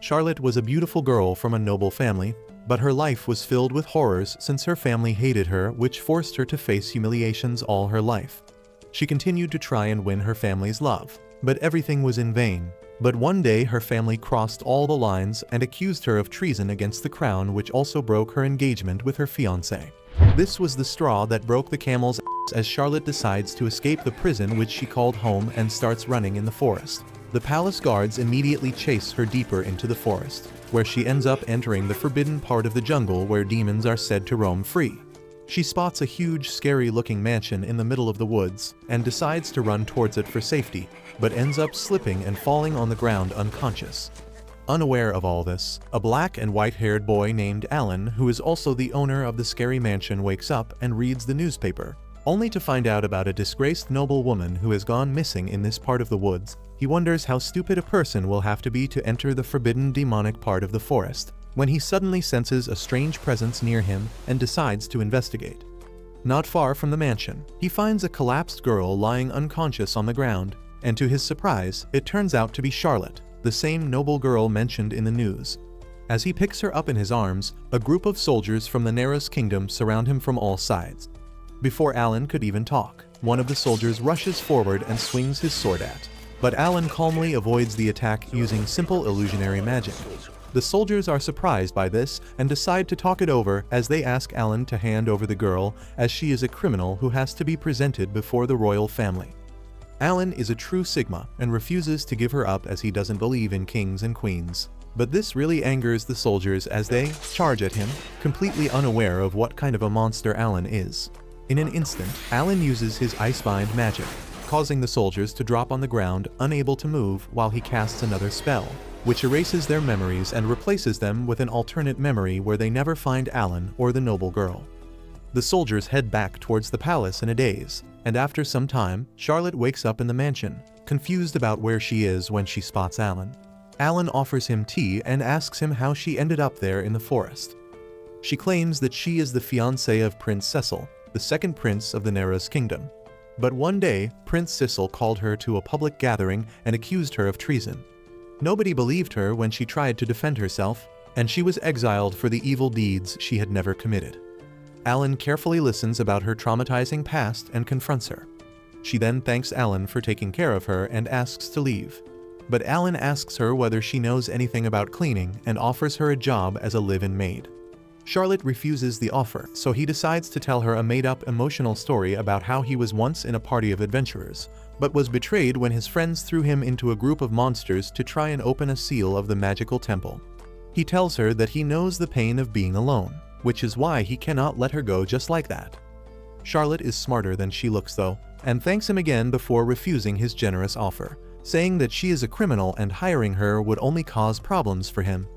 Charlotte was a beautiful girl from a noble family, but her life was filled with horrors since her family hated her, which forced her to face humiliations all her life. She continued to try and win her family's love, but everything was in vain. But one day her family crossed all the lines and accused her of treason against the crown, which also broke her engagement with her fiancé. This was the straw that broke the camel's ass, as Charlotte decides to escape the prison which she called home and starts running in the forest. The palace guards immediately chase her deeper into the forest, where she ends up entering the forbidden part of the jungle where demons are said to roam free. She spots a huge, scary-looking mansion in the middle of the woods and decides to run towards it for safety, but ends up slipping and falling on the ground unconscious. Unaware of all this, a black and white-haired boy named Alan, who is also the owner of the scary mansion, wakes up and reads the newspaper, only to find out about a disgraced noble woman who has gone missing in this part of the woods. He wonders how stupid a person will have to be to enter the forbidden demonic part of the forest, when he suddenly senses a strange presence near him and decides to investigate. Not far from the mansion, he finds a collapsed girl lying unconscious on the ground, and to his surprise, it turns out to be Charlotte, the same noble girl mentioned in the news. As he picks her up in his arms, a group of soldiers from the Naros kingdom surround him from all sides. Before Alan could even talk, one of the soldiers rushes forward and swings his sword at, but Alan calmly avoids the attack using simple illusionary magic. The soldiers are surprised by this and decide to talk it over as they ask Alan to hand over the girl, as she is a criminal who has to be presented before the royal family. Alan is a true Sigma and refuses to give her up as he doesn't believe in kings and queens. But this really angers the soldiers as they charge at him, completely unaware of what kind of a monster Alan is. In an instant, Alan uses his ice-bind magic, causing the soldiers to drop on the ground unable to move while he casts another spell, which erases their memories and replaces them with an alternate memory where they never find Alan or the noble girl. The soldiers head back towards the palace in a daze, and after some time, Charlotte wakes up in the mansion, confused about where she is when she spots Alan. Alan offers him tea and asks him how she ended up there in the forest. She claims that she is the fiancée of Prince Cecil, the second prince of the Naros kingdom. But one day, Prince Cecil called her to a public gathering and accused her of treason. Nobody believed her when she tried to defend herself, and she was exiled for the evil deeds she had never committed. Alan carefully listens about her traumatizing past and confronts her. She then thanks Alan for taking care of her and asks to leave. But Alan asks her whether she knows anything about cleaning and offers her a job as a live-in maid. Charlotte refuses the offer, so he decides to tell her a made-up emotional story about how he was once in a party of adventurers, but was betrayed when his friends threw him into a group of monsters to try and open a seal of the magical temple. He tells her that he knows the pain of being alone, which is why he cannot let her go just like that. Charlotte is smarter than she looks though, and thanks him again before refusing his generous offer, saying that she is a criminal and hiring her would only cause problems for him.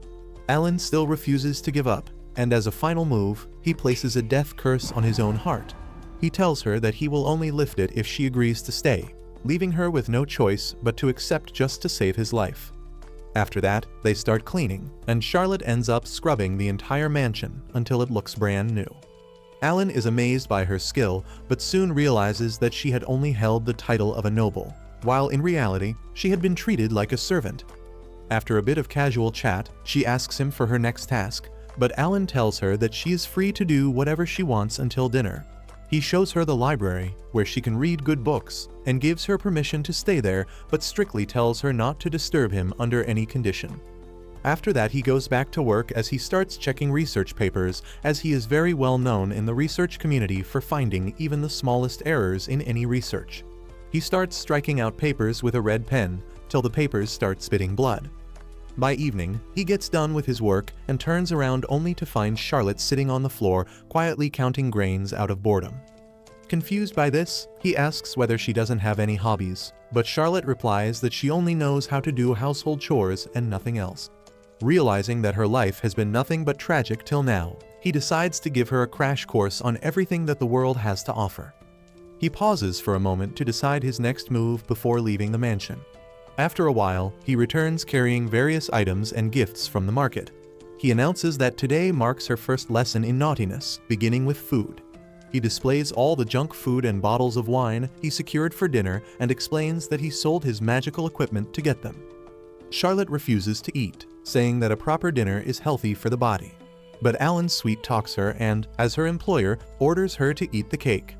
Alan still refuses to give up, and as a final move, he places a death curse on his own heart. He tells her that he will only lift it if she agrees to stay, leaving her with no choice but to accept just to save his life. After that, they start cleaning, and Charlotte ends up scrubbing the entire mansion until it looks brand new. Alan is amazed by her skill, but soon realizes that she had only held the title of a noble, while in reality, she had been treated like a servant. After a bit of casual chat, she asks him for her next task, but Alan tells her that she is free to do whatever she wants until dinner. He shows her the library, where she can read good books, and gives her permission to stay there, but strictly tells her not to disturb him under any condition. After that, he goes back to work as he starts checking research papers, as he is very well known in the research community for finding even the smallest errors in any research. He starts striking out papers with a red pen, till the papers start spitting blood. By evening, he gets done with his work and turns around only to find Charlotte sitting on the floor, quietly counting grains out of boredom. Confused by this, he asks whether she doesn't have any hobbies, but Charlotte replies that she only knows how to do household chores and nothing else. Realizing that her life has been nothing but tragic till now, he decides to give her a crash course on everything that the world has to offer. He pauses for a moment to decide his next move before leaving the mansion. After a while, he returns carrying various items and gifts from the market. He announces that today marks her first lesson in naughtiness, beginning with food. He displays all the junk food and bottles of wine he secured for dinner and explains that he sold his magical equipment to get them. Charlotte refuses to eat, saying that a proper dinner is healthy for the body. But Alan sweet-talks her and, as her employer, orders her to eat the cake.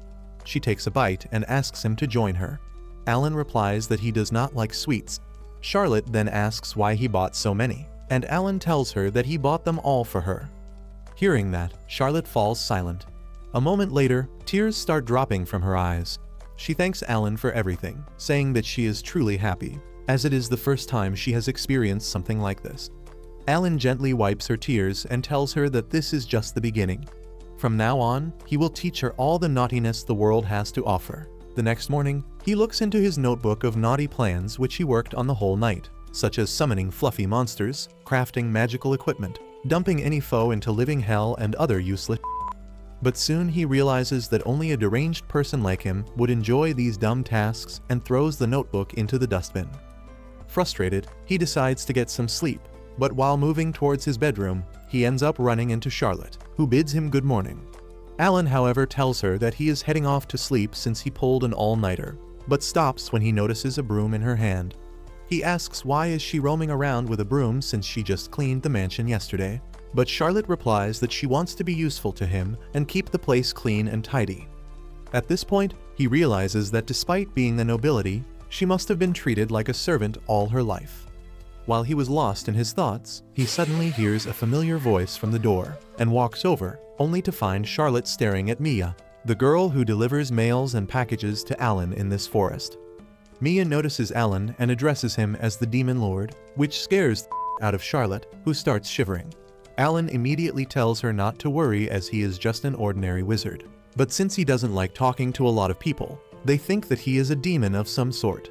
She takes a bite and asks him to join her. Alan replies that he does not like sweets. Charlotte then asks why he bought so many, and Alan tells her that he bought them all for her. Hearing that, Charlotte falls silent. A moment later, tears start dropping from her eyes. She thanks Alan for everything, saying that she is truly happy, as it is the first time she has experienced something like this. Alan gently wipes her tears and tells her that this is just the beginning. From now on, he will teach her all the naughtiness the world has to offer. The next morning, he looks into his notebook of naughty plans which he worked on the whole night, such as summoning fluffy monsters, crafting magical equipment, dumping any foe into living hell, and other useless. But soon he realizes that only a deranged person like him would enjoy these dumb tasks and throws the notebook into the dustbin. Frustrated, he decides to get some sleep, but while moving towards his bedroom, he ends up running into Charlotte, who bids him good morning. Alan, however, tells her that he is heading off to sleep since he pulled an all-nighter, but stops when he notices a broom in her hand. He asks why is she roaming around with a broom since she just cleaned the mansion yesterday, but Charlotte replies that she wants to be useful to him and keep the place clean and tidy. At this point, he realizes that despite being the nobility, she must have been treated like a servant all her life. While he was lost in his thoughts, he suddenly hears a familiar voice from the door and walks over, only to find Charlotte staring at Mia, the girl who delivers mails and packages to Alan in this forest. Mia notices Alan and addresses him as the Demon Lord, which scares the out of Charlotte, who starts shivering. Alan immediately tells her not to worry as he is just an ordinary wizard. But since he doesn't like talking to a lot of people, they think that he is a demon of some sort.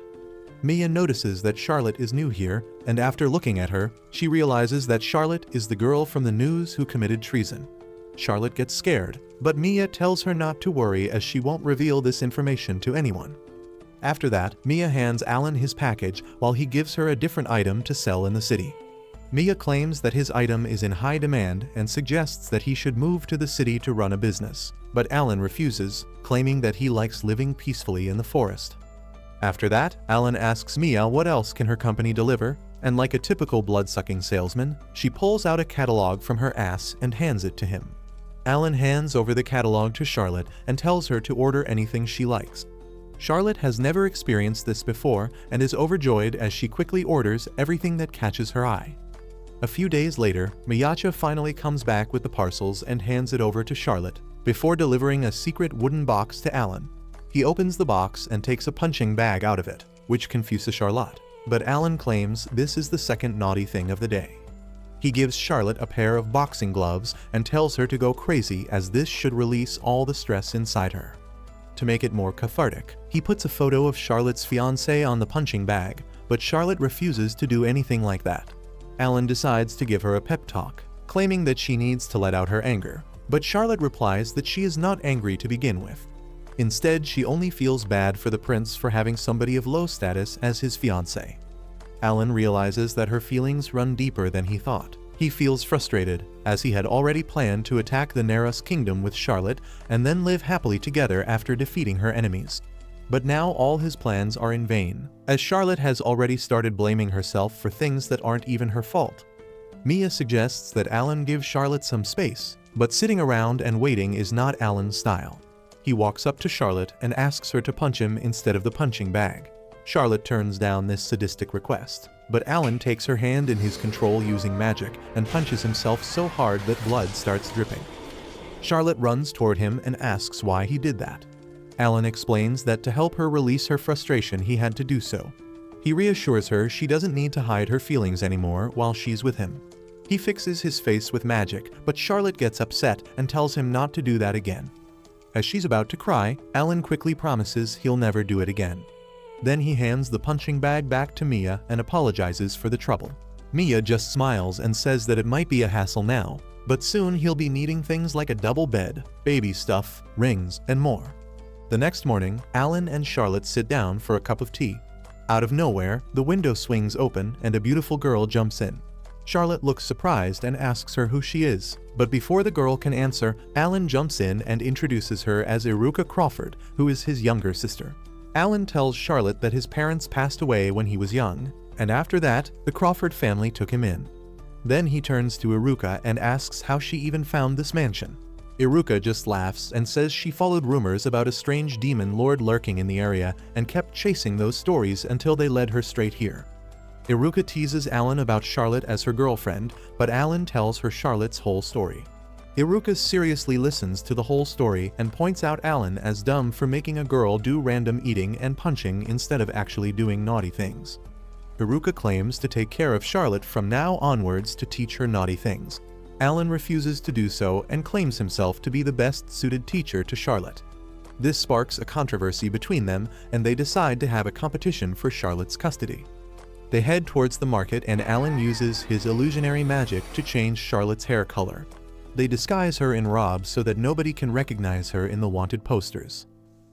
Mia notices that Charlotte is new here, and after looking at her, she realizes that Charlotte is the girl from the news who committed treason. Charlotte gets scared, but Mia tells her not to worry as she won't reveal this information to anyone. After that, Mia hands Alan his package while he gives her a different item to sell in the city. Mia claims that his item is in high demand and suggests that he should move to the city to run a business, but Alan refuses, claiming that he likes living peacefully in the forest. After that, Alan asks Mia what else can her company deliver, and like a typical blood-sucking salesman, she pulls out a catalog from her ass and hands it to him. Alan hands over the catalog to Charlotte and tells her to order anything she likes. Charlotte has never experienced this before and is overjoyed as she quickly orders everything that catches her eye. A few days later, Miyacha finally comes back with the parcels and hands it over to Charlotte, before delivering a secret wooden box to Alan. He opens the box and takes a punching bag out of it, which confuses Charlotte, but Alan claims this is the second naughty thing of the day. He gives Charlotte a pair of boxing gloves and tells her to go crazy as this should release all the stress inside her. To make it more cathartic, he puts a photo of Charlotte's fiancé on the punching bag, but Charlotte refuses to do anything like that. Alan decides to give her a pep talk, claiming that she needs to let out her anger, but Charlotte replies that she is not angry to begin with. Instead, she only feels bad for the prince for having somebody of low status as his fiancé. Alan realizes that her feelings run deeper than he thought. He feels frustrated, as he had already planned to attack the Neros kingdom with Charlotte and then live happily together after defeating her enemies. But now all his plans are in vain, as Charlotte has already started blaming herself for things that aren't even her fault. Mia suggests that Alan give Charlotte some space, but sitting around and waiting is not Alan's style. He walks up to Charlotte and asks her to punch him instead of the punching bag. Charlotte turns down this sadistic request, but Alan takes her hand in his control using magic and punches himself so hard that blood starts dripping. Charlotte runs toward him and asks why he did that. Alan explains that to help her release her frustration he had to do so. He reassures her she doesn't need to hide her feelings anymore while she's with him. He fixes his face with magic, but Charlotte gets upset and tells him not to do that again. As she's about to cry, Alan quickly promises he'll never do it again. Then he hands the punching bag back to Mia and apologizes for the trouble. Mia just smiles and says that it might be a hassle now, but soon he'll be needing things like a double bed, baby stuff, rings, and more. The next morning, Alan and Charlotte sit down for a cup of tea. Out of nowhere, the window swings open and a beautiful girl jumps in. Charlotte looks surprised and asks her who she is, but before the girl can answer, Alan jumps in and introduces her as Iruka Crawford, who is his younger sister. Alan tells Charlotte that his parents passed away when he was young, and after that, the Crawford family took him in. Then he turns to Iruka and asks how she even found this mansion. Iruka just laughs and says she followed rumors about a strange demon lord lurking in the area and kept chasing those stories until they led her straight here. Iruka teases Alan about Charlotte as her girlfriend, but Alan tells her Charlotte's whole story. Iruka seriously listens to the whole story and points out Alan as dumb for making a girl do random eating and punching instead of actually doing naughty things. Iruka claims to take care of Charlotte from now onwards to teach her naughty things. Alan refuses to do so and claims himself to be the best-suited teacher to Charlotte. This sparks a controversy between them, and they decide to have a competition for Charlotte's custody. They head towards the market and Alan uses his illusionary magic to change Charlotte's hair color. They disguise her in robes so that nobody can recognize her in the wanted posters.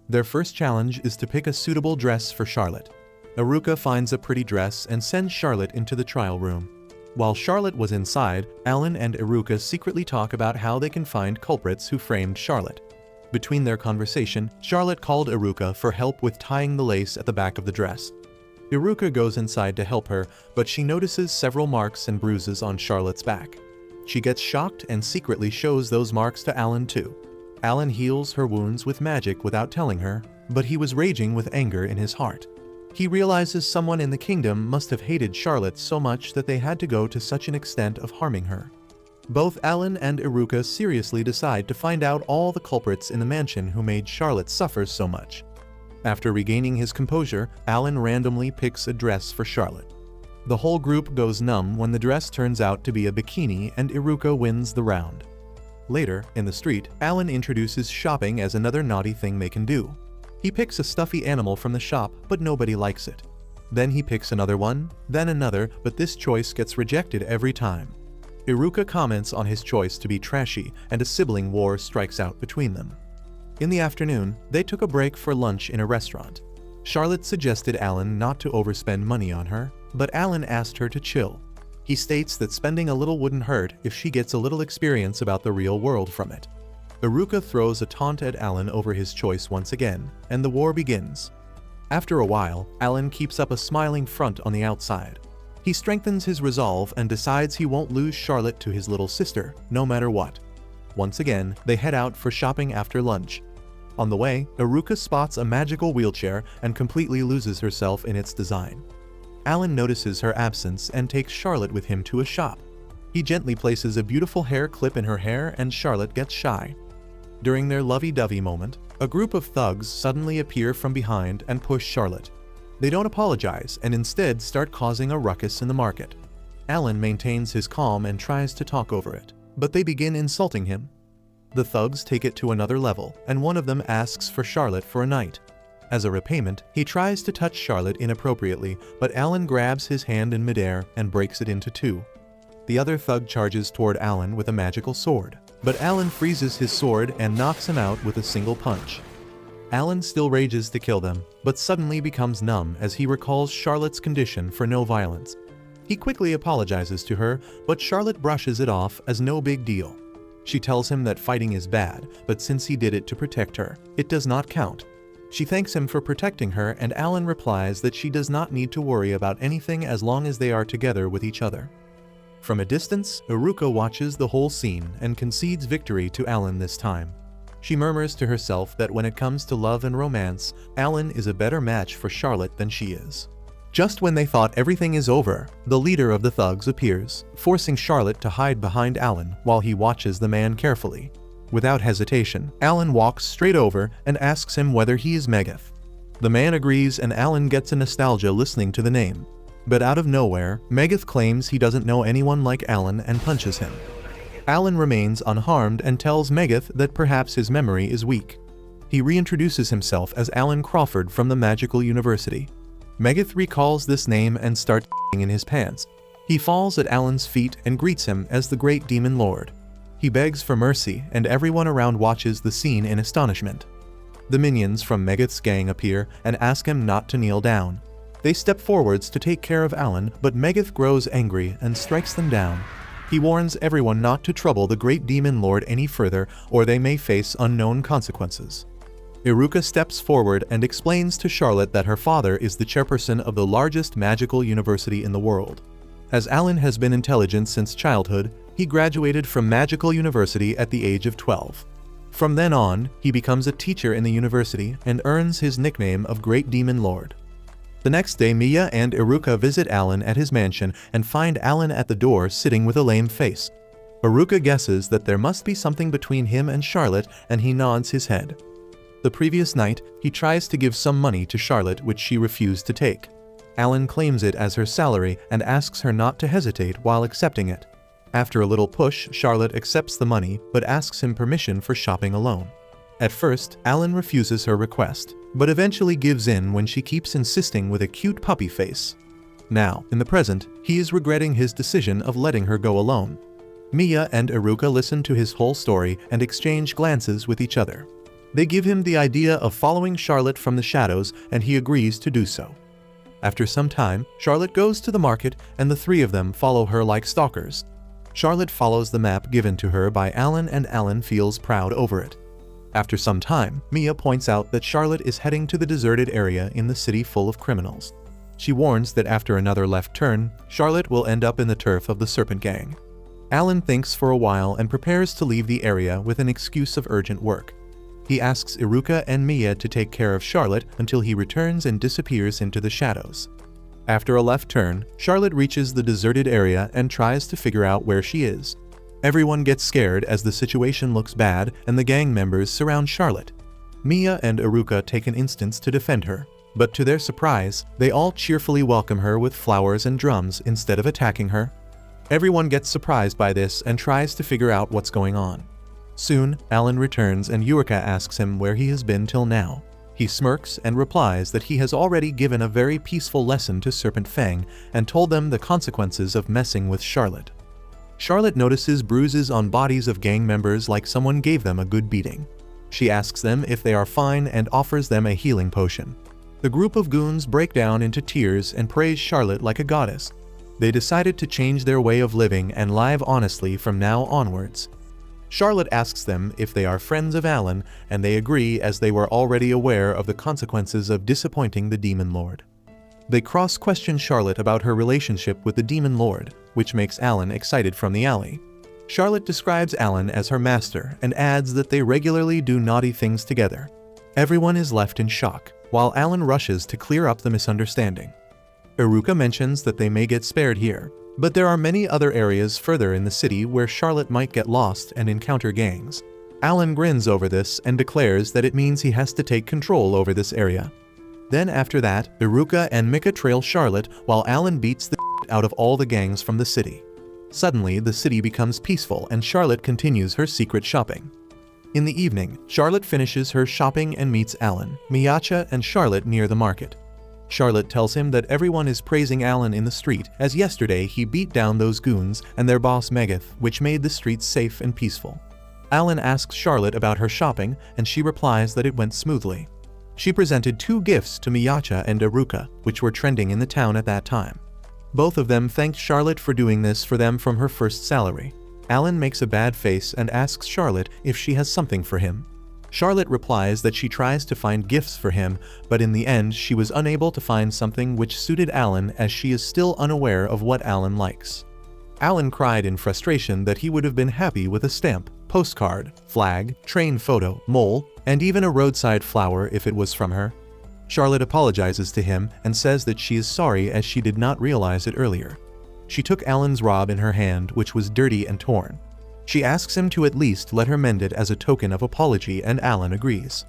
Their first challenge is to pick a suitable dress for Charlotte. Iruka finds a pretty dress and sends Charlotte into the trial room. While Charlotte was inside, Alan and Iruka secretly talk about how they can find culprits who framed Charlotte. Between their conversation, Charlotte called Iruka for help with tying the lace at the back of the dress. Iruka goes inside to help her, but she notices several marks and bruises on Charlotte's back. She gets shocked and secretly shows those marks to Alan too. Alan heals her wounds with magic without telling her, but he was raging with anger in his heart. He realizes someone in the kingdom must have hated Charlotte so much that they had to go to such an extent of harming her. Both Alan and Iruka seriously decide to find out all the culprits in the mansion who made Charlotte suffer so much. After regaining his composure, Alan randomly picks a dress for Charlotte. The whole group goes numb when the dress turns out to be a bikini and Iruka wins the round. Later, in the street, Alan introduces shopping as another naughty thing they can do. He picks a stuffy animal from the shop, but nobody likes it. Then he picks another one, then another, but this choice gets rejected every time. Iruka comments on his choice to be trashy, and a sibling war strikes out between them. In the afternoon, they took a break for lunch in a restaurant. Charlotte suggested Alan not to overspend money on her, but Alan asked her to chill. He states that spending a little wouldn't hurt if she gets a little experience about the real world from it. Iruka throws a taunt at Alan over his choice once again, and the war begins. After a while, Alan keeps up a smiling front on the outside. He strengthens his resolve and decides he won't lose Charlotte to his little sister, no matter what. Once again, they head out for shopping after lunch. On the way, Iruka spots a magical wheelchair and completely loses herself in its design. Alan notices her absence and takes Charlotte with him to a shop. He gently places a beautiful hair clip in her hair and Charlotte gets shy. During their lovey-dovey moment, a group of thugs suddenly appear from behind and push Charlotte. They don't apologize and instead start causing a ruckus in the market. Alan maintains his calm and tries to talk over it, but they begin insulting him. The thugs take it to another level, and one of them asks for Charlotte for a night. As a repayment, he tries to touch Charlotte inappropriately, but Alan grabs his hand in midair and breaks it into two. The other thug charges toward Alan with a magical sword, but Alan freezes his sword and knocks him out with a single punch. Alan still rages to kill them, but suddenly becomes numb as he recalls Charlotte's condition for no violence. He quickly apologizes to her, but Charlotte brushes it off as no big deal. She tells him that fighting is bad, but since he did it to protect her, it does not count. She thanks him for protecting her, and Alan replies that she does not need to worry about anything as long as they are together with each other. From a distance, Iruka watches the whole scene and concedes victory to Alan this time. She murmurs to herself that when it comes to love and romance, Alan is a better match for Charlotte than she is. Just when they thought everything is over, the leader of the thugs appears, forcing Charlotte to hide behind Alan while he watches the man carefully. Without hesitation, Alan walks straight over and asks him whether he is Megath. The man agrees and Alan gets a nostalgia listening to the name. But out of nowhere, Megath claims he doesn't know anyone like Alan and punches him. Alan remains unharmed and tells Megath that perhaps his memory is weak. He reintroduces himself as Alan Crawford from the Magical University. Megath recalls this name and starts in his pants. He falls at Alan's feet and greets him as the Great Demon Lord. He begs for mercy and everyone around watches the scene in astonishment. The minions from Megath's gang appear and ask him not to kneel down. They step forwards to take care of Alan, but Megath grows angry and strikes them down. He warns everyone not to trouble the Great Demon Lord any further or they may face unknown consequences. Iruka steps forward and explains to Charlotte that her father is the chairperson of the largest magical university in the world. As Alan has been intelligent since childhood, he graduated from Magical University at the age of 12. From then on, he becomes a teacher in the university and earns his nickname of Great Demon Lord. The next day, Mia and Iruka visit Alan at his mansion and find Alan at the door sitting with a lame face. Iruka guesses that there must be something between him and Charlotte, and he nods his head. The previous night, he tries to give some money to Charlotte, which she refused to take. Alan claims it as her salary and asks her not to hesitate while accepting it. After a little push, Charlotte accepts the money but asks him permission for shopping alone. At first, Alan refuses her request, but eventually gives in when she keeps insisting with a cute puppy face. Now, in the present, he is regretting his decision of letting her go alone. Mia and Iruka listen to his whole story and exchange glances with each other. They give him the idea of following Charlotte from the shadows, and he agrees to do so. After some time, Charlotte goes to the market and the three of them follow her like stalkers. Charlotte follows the map given to her by Alan and Alan feels proud over it. After some time, Mia points out that Charlotte is heading to the deserted area in the city full of criminals. She warns that after another left turn, Charlotte will end up in the turf of the Serpent Gang. Alan thinks for a while and prepares to leave the area with an excuse of urgent work. He asks Iruka and Mia to take care of Charlotte until he returns and disappears into the shadows. After a left turn, Charlotte reaches the deserted area and tries to figure out where she is. Everyone gets scared as the situation looks bad and the gang members surround Charlotte. Mia and Iruka take an instance to defend her, but to their surprise, they all cheerfully welcome her with flowers and drums instead of attacking her. Everyone gets surprised by this and tries to figure out what's going on. Soon, Alan returns and Iruka asks him where he has been till now. He smirks and replies that he has already given a very peaceful lesson to Serpent Fang and told them the consequences of messing with Charlotte. Charlotte notices bruises on bodies of gang members like someone gave them a good beating. She asks them if they are fine and offers them a healing potion. The group of goons break down into tears and praise Charlotte like a goddess. They decided to change their way of living and live honestly from now onwards. Charlotte asks them if they are friends of Alan, and they agree as they were already aware of the consequences of disappointing the Demon Lord. They cross-question Charlotte about her relationship with the Demon Lord, which makes Alan excited from the alley. Charlotte describes Alan as her master and adds that they regularly do naughty things together. Everyone is left in shock, while Alan rushes to clear up the misunderstanding. Iruka mentions that they may get spared here, but there are many other areas further in the city where Charlotte might get lost and encounter gangs. Alan grins over this and declares that it means he has to take control over this area. Then after that, Iruka and Mika trail Charlotte while Alan beats the out of all the gangs from the city. Suddenly, the city becomes peaceful and Charlotte continues her secret shopping. In the evening, Charlotte finishes her shopping and meets Alan, Miacha, and Charlotte near the market. Charlotte tells him that everyone is praising Alan in the street as yesterday he beat down those goons and their boss Megath, which made the streets safe and peaceful. Alan asks Charlotte about her shopping and she replies that it went smoothly. She presented 2 gifts to Miacha and Iruka, which were trending in the town at that time. Both of them thanked Charlotte for doing this for them from her first salary. Alan makes a bad face and asks Charlotte if she has something for him. Charlotte replies that she tries to find gifts for him, but in the end she was unable to find something which suited Alan as she is still unaware of what Alan likes. Alan cried in frustration that he would have been happy with a stamp, postcard, flag, train photo, mole, and even a roadside flower if it was from her. Charlotte apologizes to him and says that she is sorry as she did not realize it earlier. She took Alan's robe in her hand, which was dirty and torn. She asks him to at least let her mend it as a token of apology, and Alan agrees.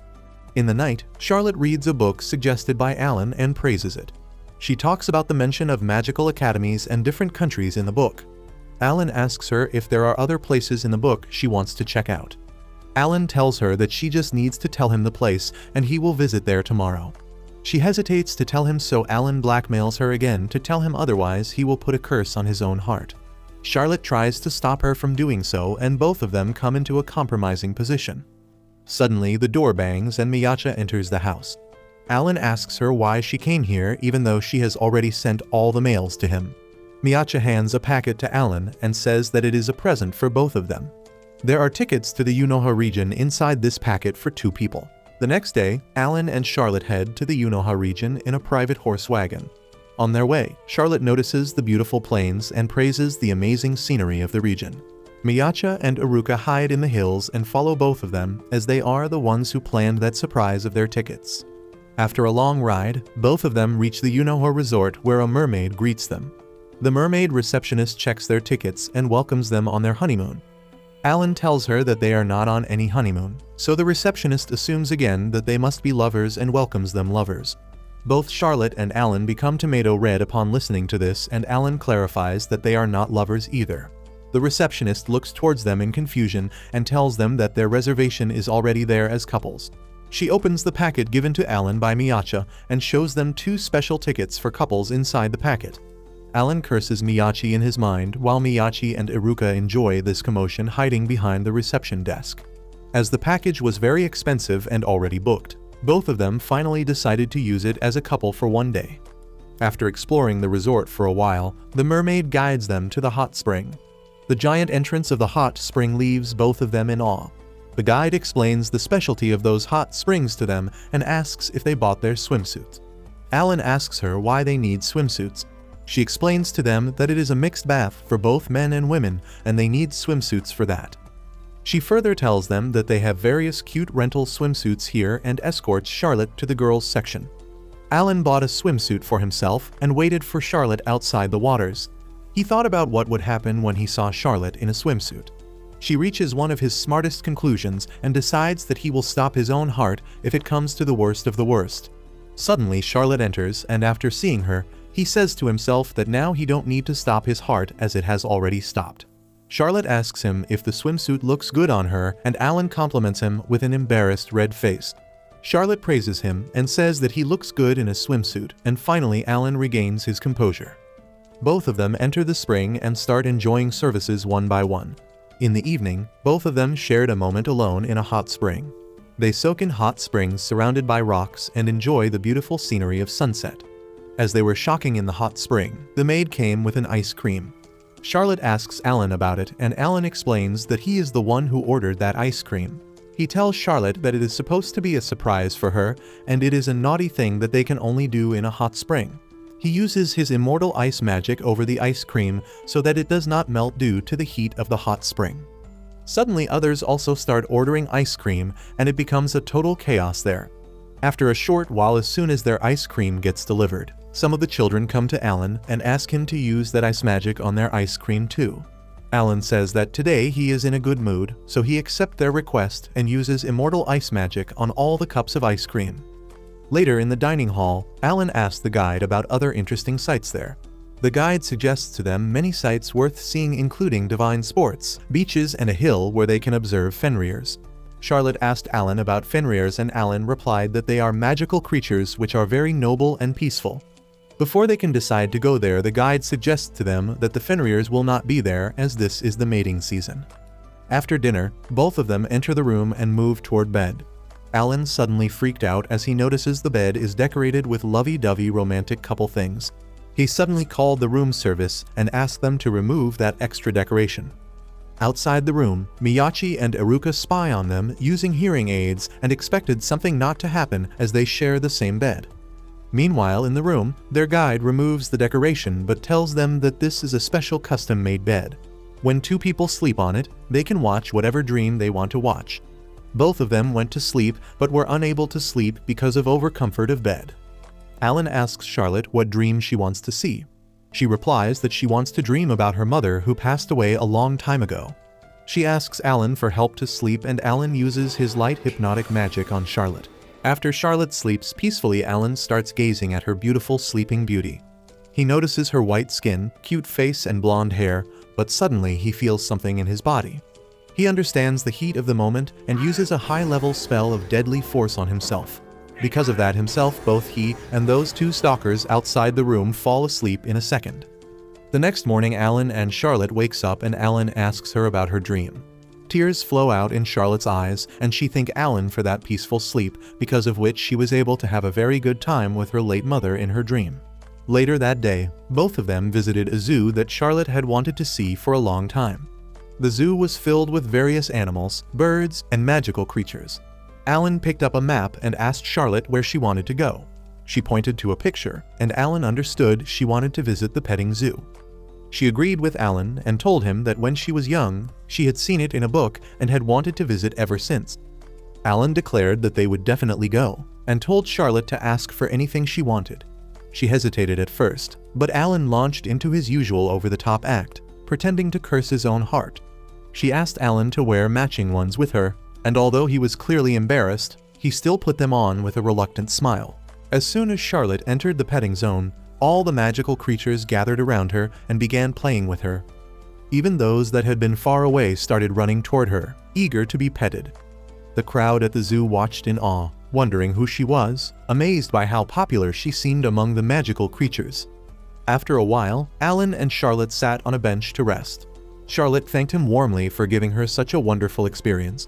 In the night, Charlotte reads a book suggested by Alan and praises it. She talks about the mention of magical academies and different countries in the book. Alan asks her if there are other places in the book she wants to check out. Alan tells her that she just needs to tell him the place and he will visit there tomorrow. She hesitates to tell him, so Alan blackmails her again to tell him otherwise he will put a curse on his own heart. Charlotte tries to stop her from doing so and both of them come into a compromising position. Suddenly, the door bangs and Miacha enters the house. Alan asks her why she came here even though she has already sent all the mails to him. Miacha hands a packet to Alan and says that it is a present for both of them. There are tickets to the Unoha region inside this packet for 2 people. The next day, Alan and Charlotte head to the Unoha region in a private horse wagon. On their way, Charlotte notices the beautiful plains and praises the amazing scenery of the region. Miacha and Iruka hide in the hills and follow both of them, as they are the ones who planned that surprise of their tickets. After a long ride, both of them reach the Unoho resort where a mermaid greets them. The mermaid receptionist checks their tickets and welcomes them on their honeymoon. Alan tells her that they are not on any honeymoon, so the receptionist assumes again that they must be lovers and welcomes them lovers. Both Charlotte and Alan become tomato red upon listening to this, and Alan clarifies that they are not lovers either. The receptionist looks towards them in confusion and tells them that their reservation is already there as couples. She opens the packet given to Alan by Miacha and shows them 2 special tickets for couples inside the packet. Alan curses Miyachi in his mind while Miyachi and Iruka enjoy this commotion hiding behind the reception desk. As the package was very expensive and already booked, both of them finally decided to use it as a couple for one day. After exploring the resort for a while, the mermaid guides them to the hot spring. The giant entrance of the hot spring leaves both of them in awe. The guide explains the specialty of those hot springs to them and asks if they bought their swimsuits. Alan asks her why they need swimsuits. She explains to them that it is a mixed bath for both men and women and they need swimsuits for that. She further tells them that they have various cute rental swimsuits here and escorts Charlotte to the girls' section. Alan bought a swimsuit for himself and waited for Charlotte outside the waters. He thought about what would happen when he saw Charlotte in a swimsuit. She reaches one of his smartest conclusions and decides that he will stop his own heart if it comes to the worst of the worst. Suddenly Charlotte enters, and after seeing her, he says to himself that now he don't need to stop his heart as it has already stopped. Charlotte asks him if the swimsuit looks good on her, and Alan compliments him with an embarrassed red face. Charlotte praises him and says that he looks good in a swimsuit, and finally Alan regains his composure. Both of them enter the spring and start enjoying services one by one. In the evening, both of them shared a moment alone in a hot spring. They soak in hot springs surrounded by rocks and enjoy the beautiful scenery of sunset. As they were shocking in the hot spring, the maid came with an ice cream. Charlotte asks Alan about it, and Alan explains that he is the one who ordered that ice cream. He tells Charlotte that it is supposed to be a surprise for her, and it is a naughty thing that they can only do in a hot spring. He uses his immortal ice magic over the ice cream so that it does not melt due to the heat of the hot spring. Suddenly others also start ordering ice cream, and it becomes a total chaos there. After a short while, as soon as their ice cream gets delivered, some of the children come to Alan and ask him to use that ice magic on their ice cream too. Alan says that today he is in a good mood, so he accepts their request and uses immortal ice magic on all the cups of ice cream. Later in the dining hall, Alan asks the guide about other interesting sights there. The guide suggests to them many sights worth seeing, including divine sports, beaches, and a hill where they can observe Fenriers. Charlotte asked Alan about Fenriers, and Alan replied that they are magical creatures which are very noble and peaceful. Before they can decide to go there, the guide suggests to them that the Fenriers will not be there as this is the mating season. After dinner, both of them enter the room and move toward bed. Alan suddenly freaked out as he notices the bed is decorated with lovey-dovey romantic couple things. He suddenly called the room service and asked them to remove that extra decoration. Outside the room, Miyachi and Iruka spy on them using hearing aids and expected something not to happen as they share the same bed. Meanwhile, in the room, their guide removes the decoration but tells them that this is a special custom-made bed. When 2 people sleep on it, they can watch whatever dream they want to watch. Both of them went to sleep but were unable to sleep because of overcomfort of bed. Alan asks Charlotte what dream she wants to see. She replies that she wants to dream about her mother who passed away a long time ago. She asks Alan for help to sleep, and Alan uses his light hypnotic magic on Charlotte. After Charlotte sleeps peacefully, Alan starts gazing at her beautiful sleeping beauty. He notices her white skin, cute face, and blonde hair, but suddenly he feels something in his body. He understands the heat of the moment and uses a high-level spell of deadly force on himself. Because of that, both he and those 2 stalkers outside the room fall asleep in a second. The next morning, Alan and Charlotte wakes up and Alan asks her about her dream. Tears flow out in Charlotte's eyes, and she thanks Alan for that peaceful sleep, because of which she was able to have a very good time with her late mother in her dream. Later that day, both of them visited a zoo that Charlotte had wanted to see for a long time. The zoo was filled with various animals, birds, and magical creatures. Alan picked up a map and asked Charlotte where she wanted to go. She pointed to a picture, and Alan understood she wanted to visit the petting zoo. She agreed with Alan and told him that when she was young, she had seen it in a book and had wanted to visit ever since. Alan declared that they would definitely go, and told Charlotte to ask for anything she wanted. She hesitated at first, but Alan launched into his usual over-the-top act, pretending to curse his own heart. She asked Alan to wear matching ones with her, and although he was clearly embarrassed, he still put them on with a reluctant smile. As soon as Charlotte entered the petting zone, all the magical creatures gathered around her and began playing with her. Even those that had been far away started running toward her, eager to be petted. The crowd at the zoo watched in awe, wondering who she was, amazed by how popular she seemed among the magical creatures. After a while, Alan and Charlotte sat on a bench to rest. Charlotte thanked him warmly for giving her such a wonderful experience.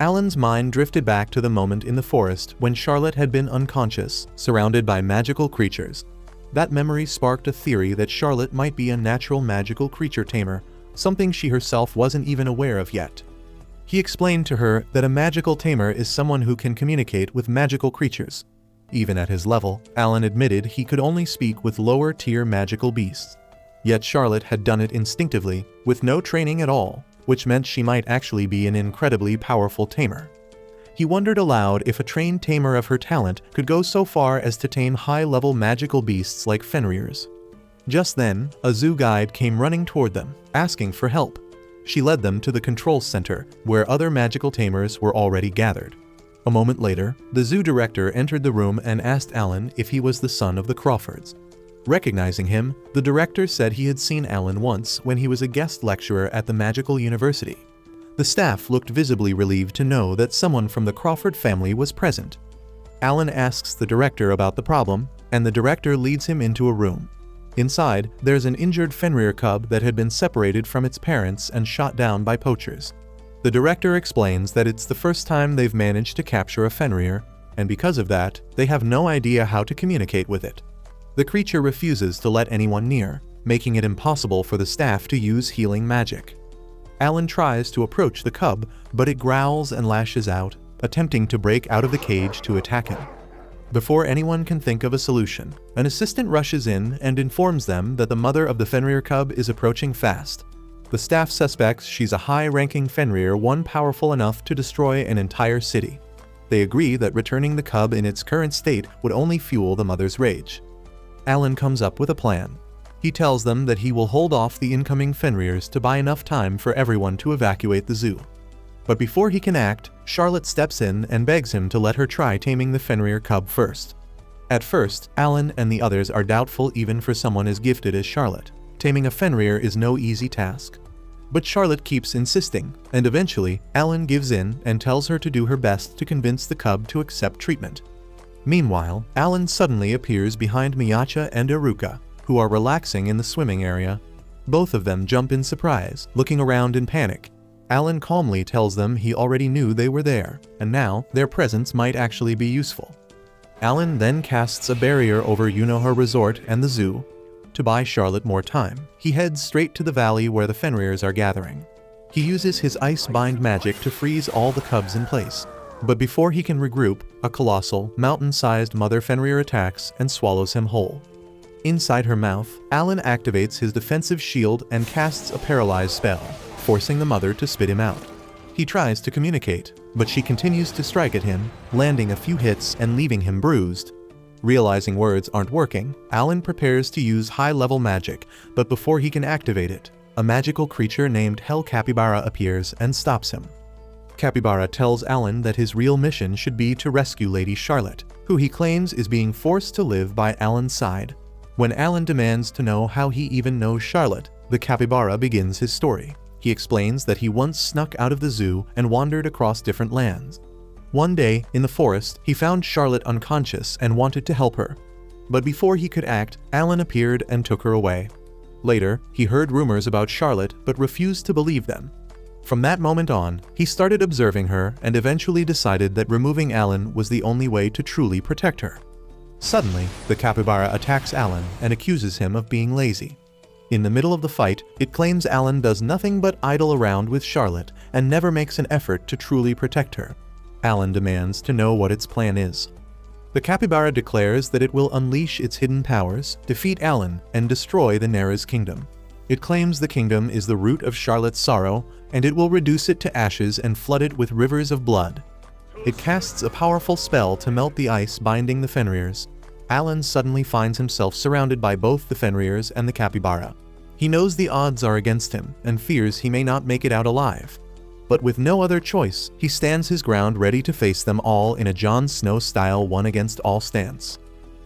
Alan's mind drifted back to the moment in the forest when Charlotte had been unconscious, surrounded by magical creatures. That memory sparked a theory that Charlotte might be a natural magical creature tamer, something she herself wasn't even aware of yet. He explained to her that a magical tamer is someone who can communicate with magical creatures. Even at his level, Alan admitted he could only speak with lower-tier magical beasts. Yet Charlotte had done it instinctively, with no training at all, which meant she might actually be an incredibly powerful tamer. He wondered aloud if a trained tamer of her talent could go so far as to tame high-level magical beasts like Fenriers. Just then, a zoo guide came running toward them, asking for help. She led them to the control center, where other magical tamers were already gathered. A moment later, the zoo director entered the room and asked Alan if he was the son of the Crawfords. Recognizing him, the director said he had seen Alan once when he was a guest lecturer at the Magical University. The staff looked visibly relieved to know that someone from the Crawford family was present. Alan asks the director about the problem, and the director leads him into a room. Inside, there's an injured Fenrier cub that had been separated from its parents and shot down by poachers. The director explains that it's the first time they've managed to capture a Fenrier, and because of that, they have no idea how to communicate with it. The creature refuses to let anyone near, making it impossible for the staff to use healing magic. Alan tries to approach the cub, but it growls and lashes out, attempting to break out of the cage to attack him. Before anyone can think of a solution, an assistant rushes in and informs them that the mother of the Fenrier cub is approaching fast. The staff suspects she's a high-ranking Fenrier, one powerful enough to destroy an entire city. They agree that returning the cub in its current state would only fuel the mother's rage. Alan comes up with a plan. He tells them that he will hold off the incoming Fenriers to buy enough time for everyone to evacuate the zoo. But before he can act, Charlotte steps in and begs him to let her try taming the Fenrier cub first. At first, Alan and the others are doubtful even for someone as gifted as Charlotte. Taming a Fenrier is no easy task. But Charlotte keeps insisting, and eventually, Alan gives in and tells her to do her best to convince the cub to accept treatment. Meanwhile, Alan suddenly appears behind Miacha and Iruka, who are relaxing in the swimming area. Both of them jump in surprise, looking around in panic. Alan calmly tells them he already knew they were there, and now their presence might actually be useful. Alan then casts a barrier over Unoha Resort and the zoo. To buy Charlotte more time, he heads straight to the valley where the Fenriers are gathering. He uses his ice bind magic to freeze all the cubs in place. But before he can regroup, a colossal, mountain-sized mother Fenrier attacks and swallows him whole. Inside her mouth, Alan activates his defensive shield and casts a paralyze spell, forcing the mother to spit him out. He tries to communicate, but she continues to strike at him, landing a few hits and leaving him bruised. Realizing words aren't working, Alan prepares to use high-level magic, but before he can activate it, a magical creature named Hell Capybara appears and stops him. Capybara tells Alan that his real mission should be to rescue Lady Charlotte, who he claims is being forced to live by Alan's side. When Alan demands to know how he even knows Charlotte, the capybara begins his story. He explains that he once snuck out of the zoo and wandered across different lands. One day, in the forest, he found Charlotte unconscious and wanted to help her. But before he could act, Alan appeared and took her away. Later, he heard rumors about Charlotte but refused to believe them. From that moment on, he started observing her and eventually decided that removing Alan was the only way to truly protect her. Suddenly, the capybara attacks Alan and accuses him of being lazy. In the middle of the fight, it claims Alan does nothing but idle around with Charlotte and never makes an effort to truly protect her. Alan demands to know what its plan is. The capybara declares that it will unleash its hidden powers, defeat Alan, and destroy the Nera's kingdom. It claims the kingdom is the root of Charlotte's sorrow, and it will reduce it to ashes and flood it with rivers of blood. It casts a powerful spell to melt the ice binding the Fenriers. Alan suddenly finds himself surrounded by both the Fenriers and the capybara. He knows the odds are against him and fears he may not make it out alive. But with no other choice, he stands his ground ready to face them all in a Jon Snow-style one-against-all stance.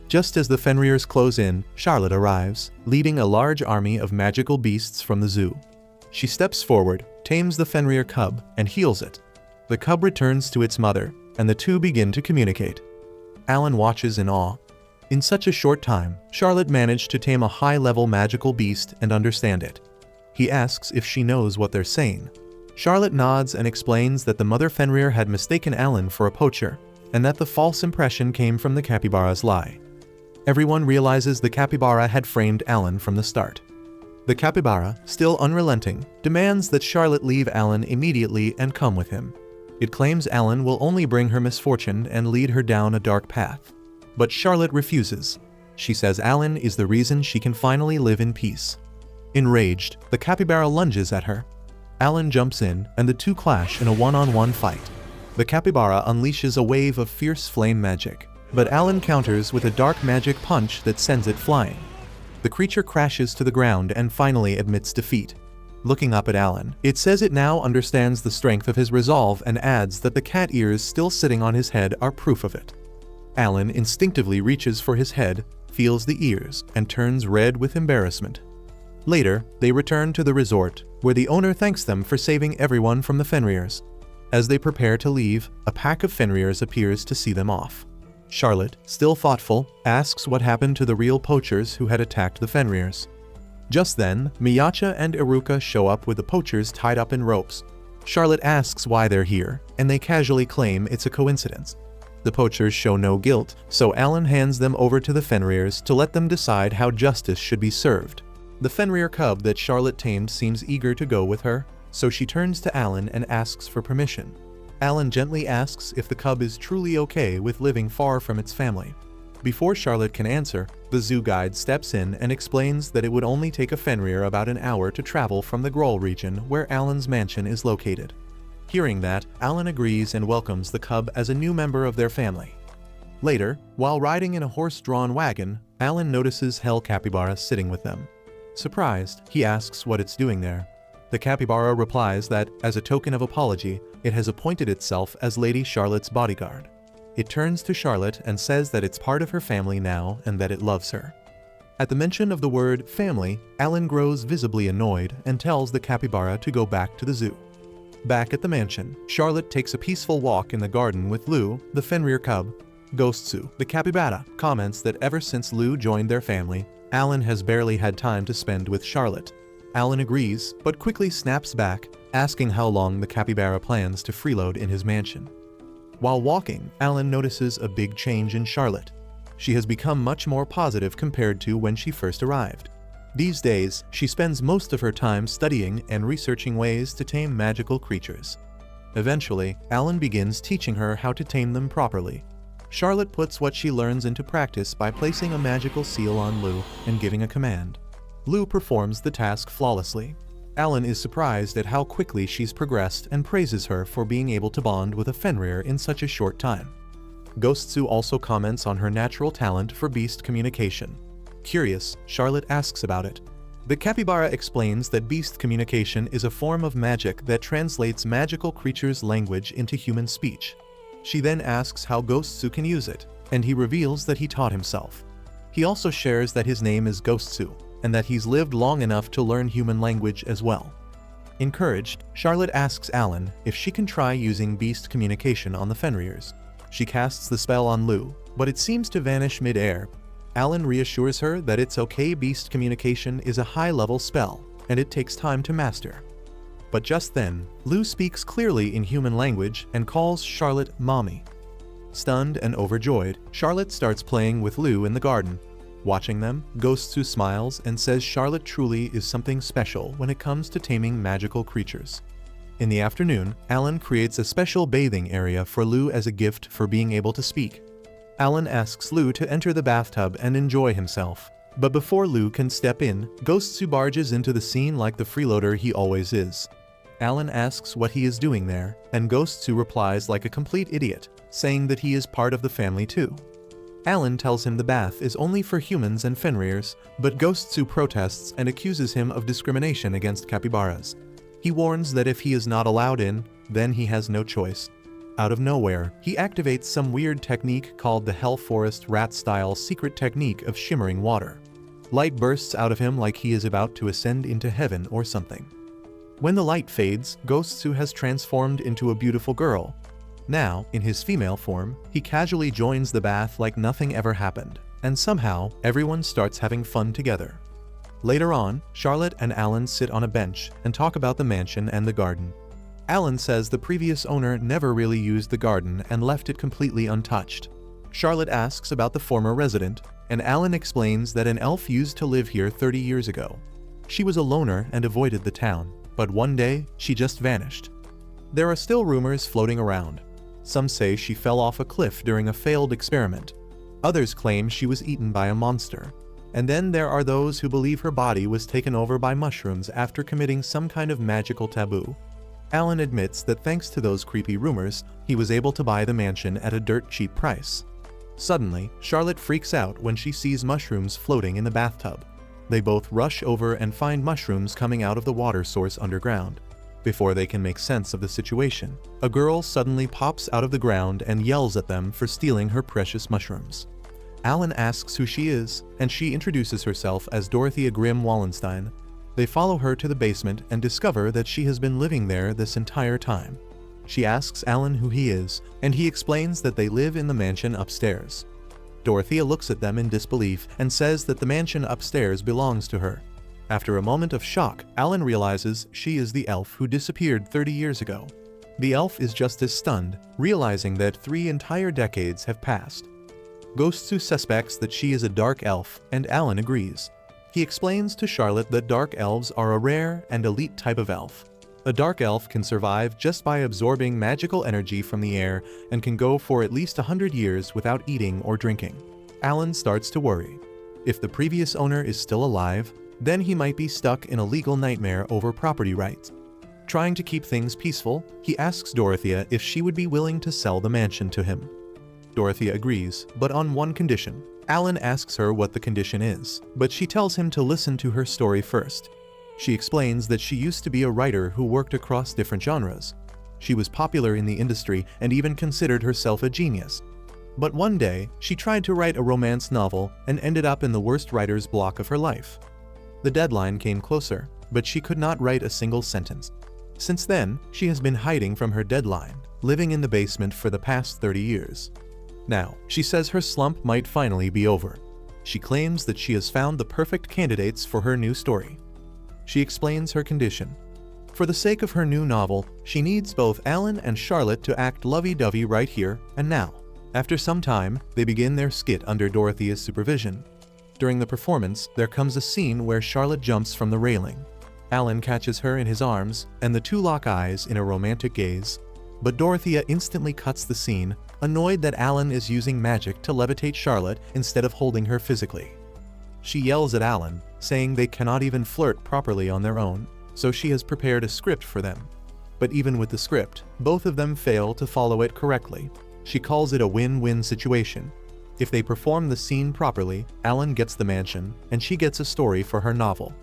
Just as the Fenriers close in, Charlotte arrives, leading a large army of magical beasts from the zoo. She steps forward, tames the Fenrir cub, and heals it. The cub returns to its mother, and the two begin to communicate. Alan watches in awe. In such a short time, Charlotte managed to tame a high-level magical beast and understand it. He asks if she knows what they're saying. Charlotte nods and explains that the mother Fenrir had mistaken Alan for a poacher, and that the false impression came from the capybara's lie. Everyone realizes the capybara had framed Alan from the start. The capybara, still unrelenting, demands that Charlotte leave Alan immediately and come with him. It claims Alan will only bring her misfortune and lead her down a dark path. But Charlotte refuses. She says Alan is the reason she can finally live in peace. Enraged, the capybara lunges at her. Alan jumps in, and the two clash in a one-on-one fight. The capybara unleashes a wave of fierce flame magic, but Alan counters with a dark magic punch that sends it flying. The creature crashes to the ground and finally admits defeat. Looking up at Alan, it says it now understands the strength of his resolve and adds that the cat ears still sitting on his head are proof of it. Alan instinctively reaches for his head, feels the ears, and turns red with embarrassment. Later, they return to the resort, where the owner thanks them for saving everyone from the Fenriers. As they prepare to leave, a pack of Fenriers appears to see them off. Charlotte, still thoughtful, asks what happened to the real poachers who had attacked the Fenriers. Just then, Miacha and Iruka show up with the poachers tied up in ropes. Charlotte asks why they're here, and they casually claim it's a coincidence. The poachers show no guilt, so Alan hands them over to the Fenriers to let them decide how justice should be served. The Fenrir cub that Charlotte tamed seems eager to go with her, so she turns to Alan and asks for permission. Alan gently asks if the cub is truly okay with living far from its family. Before Charlotte can answer, the zoo guide steps in and explains that it would only take a Fenrir about an hour to travel from the Groll region where Alan's mansion is located. Hearing that, Alan agrees and welcomes the cub as a new member of their family. Later, while riding in a horse-drawn wagon, Alan notices Hell Capybara sitting with them. Surprised, he asks what it's doing there. The capybara replies that, as a token of apology, it has appointed itself as Lady Charlotte's bodyguard. It turns to Charlotte and says that it's part of her family now and that it loves her. At the mention of the word family, Alan grows visibly annoyed and tells the capybara to go back to the zoo. Back at the mansion, Charlotte takes a peaceful walk in the garden with Lou, the Fenrir cub. Ghostsu, the capybara, comments that ever since Lou joined their family, Alan has barely had time to spend with Charlotte. Alan agrees, but quickly snaps back, asking how long the capybara plans to freeload in his mansion. While walking, Alan notices a big change in Charlotte. She has become much more positive compared to when she first arrived. These days, she spends most of her time studying and researching ways to tame magical creatures. Eventually, Alan begins teaching her how to tame them properly. Charlotte puts what she learns into practice by placing a magical seal on Lou and giving a command. Lou performs the task flawlessly. Alan is surprised at how quickly she's progressed and praises her for being able to bond with a Fenrir in such a short time. Ghostsu also comments on her natural talent for beast communication. Curious, Charlotte asks about it. The capybara explains that beast communication is a form of magic that translates magical creatures' language into human speech. She then asks how Ghostsu can use it, and he reveals that he taught himself. He also shares that his name is Ghostsu, and that he's lived long enough to learn human language as well. Encouraged, Charlotte asks Alan if she can try using beast communication on the Fenriers. She casts the spell on Lou, but it seems to vanish mid-air. Alan reassures her that it's okay. Beast communication is a high-level spell, and it takes time to master. But just then, Lou speaks clearly in human language and calls Charlotte Mommy. Stunned and overjoyed, Charlotte starts playing with Lou in the garden. Watching them, Ghostsu smiles and says Charlotte truly is something special when it comes to taming magical creatures. In the afternoon, Alan creates a special bathing area for Lou as a gift for being able to speak. Alan asks Lou to enter the bathtub and enjoy himself. But before Lou can step in, Ghostsu barges into the scene like the freeloader he always is. Alan asks what he is doing there, and Ghostsu replies like a complete idiot, saying that he is part of the family too. Alan tells him the bath is only for humans and Fenriers, but Ghostsu protests and accuses him of discrimination against capybaras. He warns that if he is not allowed in, then he has no choice. Out of nowhere, he activates some weird technique called the Hell Forest Rat-style secret technique of shimmering water. Light bursts out of him like he is about to ascend into heaven or something. When the light fades, Ghostsu has transformed into a beautiful girl. Now, in his female form, he casually joins the bath like nothing ever happened, and somehow, everyone starts having fun together. Later on, Charlotte and Alan sit on a bench and talk about the mansion and the garden. Alan says the previous owner never really used the garden and left it completely untouched. Charlotte asks about the former resident, and Alan explains that an elf used to live here 30 years ago. She was a loner and avoided the town, but one day, she just vanished. There are still rumors floating around. Some say she fell off a cliff during a failed experiment. Others claim she was eaten by a monster. And then there are those who believe her body was taken over by mushrooms after committing some kind of magical taboo. Alan admits that thanks to those creepy rumors, he was able to buy the mansion at a dirt cheap price. Suddenly, Charlotte freaks out when she sees mushrooms floating in the bathtub. They both rush over and find mushrooms coming out of the water source underground. Before they can make sense of the situation, a girl suddenly pops out of the ground and yells at them for stealing her precious mushrooms. Alan asks who she is, and she introduces herself as Dorothea Grimm Wallenstein. They follow her to the basement and discover that she has been living there this entire time. She asks Alan who he is, and he explains that they live in the mansion upstairs. Dorothea looks at them in disbelief and says that the mansion upstairs belongs to her. After a moment of shock, Alan realizes she is the elf who disappeared 30 years ago. The elf is just as stunned, realizing that 3 entire decades have passed. Ghostsu suspects that she is a dark elf, and Alan agrees. He explains to Charlotte that dark elves are a rare and elite type of elf. A dark elf can survive just by absorbing magical energy from the air and can go for at least 100 years without eating or drinking. Alan starts to worry. If the previous owner is still alive, then he might be stuck in a legal nightmare over property rights. Trying to keep things peaceful, he asks Dorothea if she would be willing to sell the mansion to him. Dorothea agrees, but on one condition. Alan asks her what the condition is, but she tells him to listen to her story first. She explains that she used to be a writer who worked across different genres. She was popular in the industry and even considered herself a genius. But one day, she tried to write a romance novel and ended up in the worst writer's block of her life. The deadline came closer, but she could not write a single sentence. Since then, she has been hiding from her deadline, living in the basement for the past 30 years. Now, she says her slump might finally be over. She claims that she has found the perfect candidates for her new story. She explains her condition. For the sake of her new novel, she needs both Alan and Charlotte to act lovey-dovey right here and now. After some time, they begin their skit under Dorothea's supervision. During the performance, there comes a scene where Charlotte jumps from the railing. Alan catches her in his arms, and the two lock eyes in a romantic gaze. But Dorothea instantly cuts the scene, annoyed that Alan is using magic to levitate Charlotte instead of holding her physically. She yells at Alan, saying they cannot even flirt properly on their own, so she has prepared a script for them. But even with the script, both of them fail to follow it correctly. She calls it a win-win situation. If they perform the scene properly, Alan gets the mansion, and she gets a story for her novel.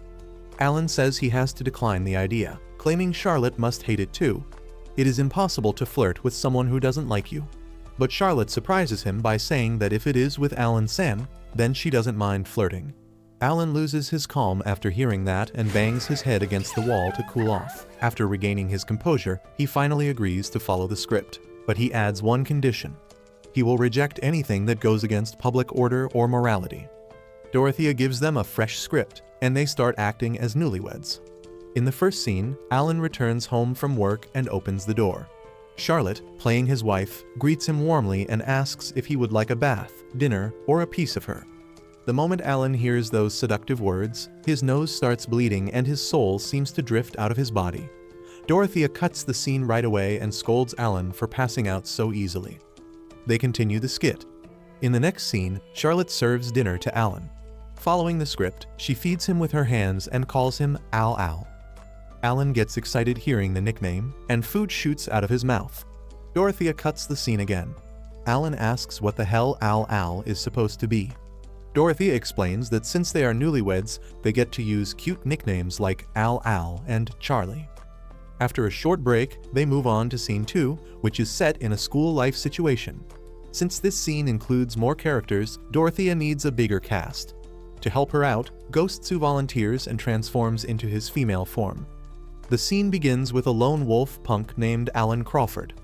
Alan says he has to decline the idea, claiming Charlotte must hate it too. It is impossible to flirt with someone who doesn't like you. But Charlotte surprises him by saying that if it is with Alan-san, then she doesn't mind flirting. Alan loses his calm after hearing that and bangs his head against the wall to cool off. After regaining his composure, he finally agrees to follow the script, but he adds one condition. He will reject anything that goes against public order or morality. Dorothea gives them a fresh script, and they start acting as newlyweds. In the first scene, Alan returns home from work and opens the door. Charlotte, playing his wife, greets him warmly and asks if he would like a bath, dinner, or a piece of her. The moment Alan hears those seductive words, his nose starts bleeding and his soul seems to drift out of his body. Dorothea cuts the scene right away and scolds Alan for passing out so easily. They continue the skit. In the next scene, Charlotte serves dinner to Alan. Following the script, she feeds him with her hands and calls him Al Al. Alan gets excited hearing the nickname, and food shoots out of his mouth. Dorothea cuts the scene again. Alan asks what the hell Al Al is supposed to be. Dorothea explains that since they are newlyweds, they get to use cute nicknames like Al Al and Charlie. After a short break, they move on to scene 2, which is set in a school life situation. Since this scene includes more characters, Dorothea needs a bigger cast. To help her out, Ghostsu volunteers and transforms into his female form. The scene begins with a lone wolf punk named Alan Crawford.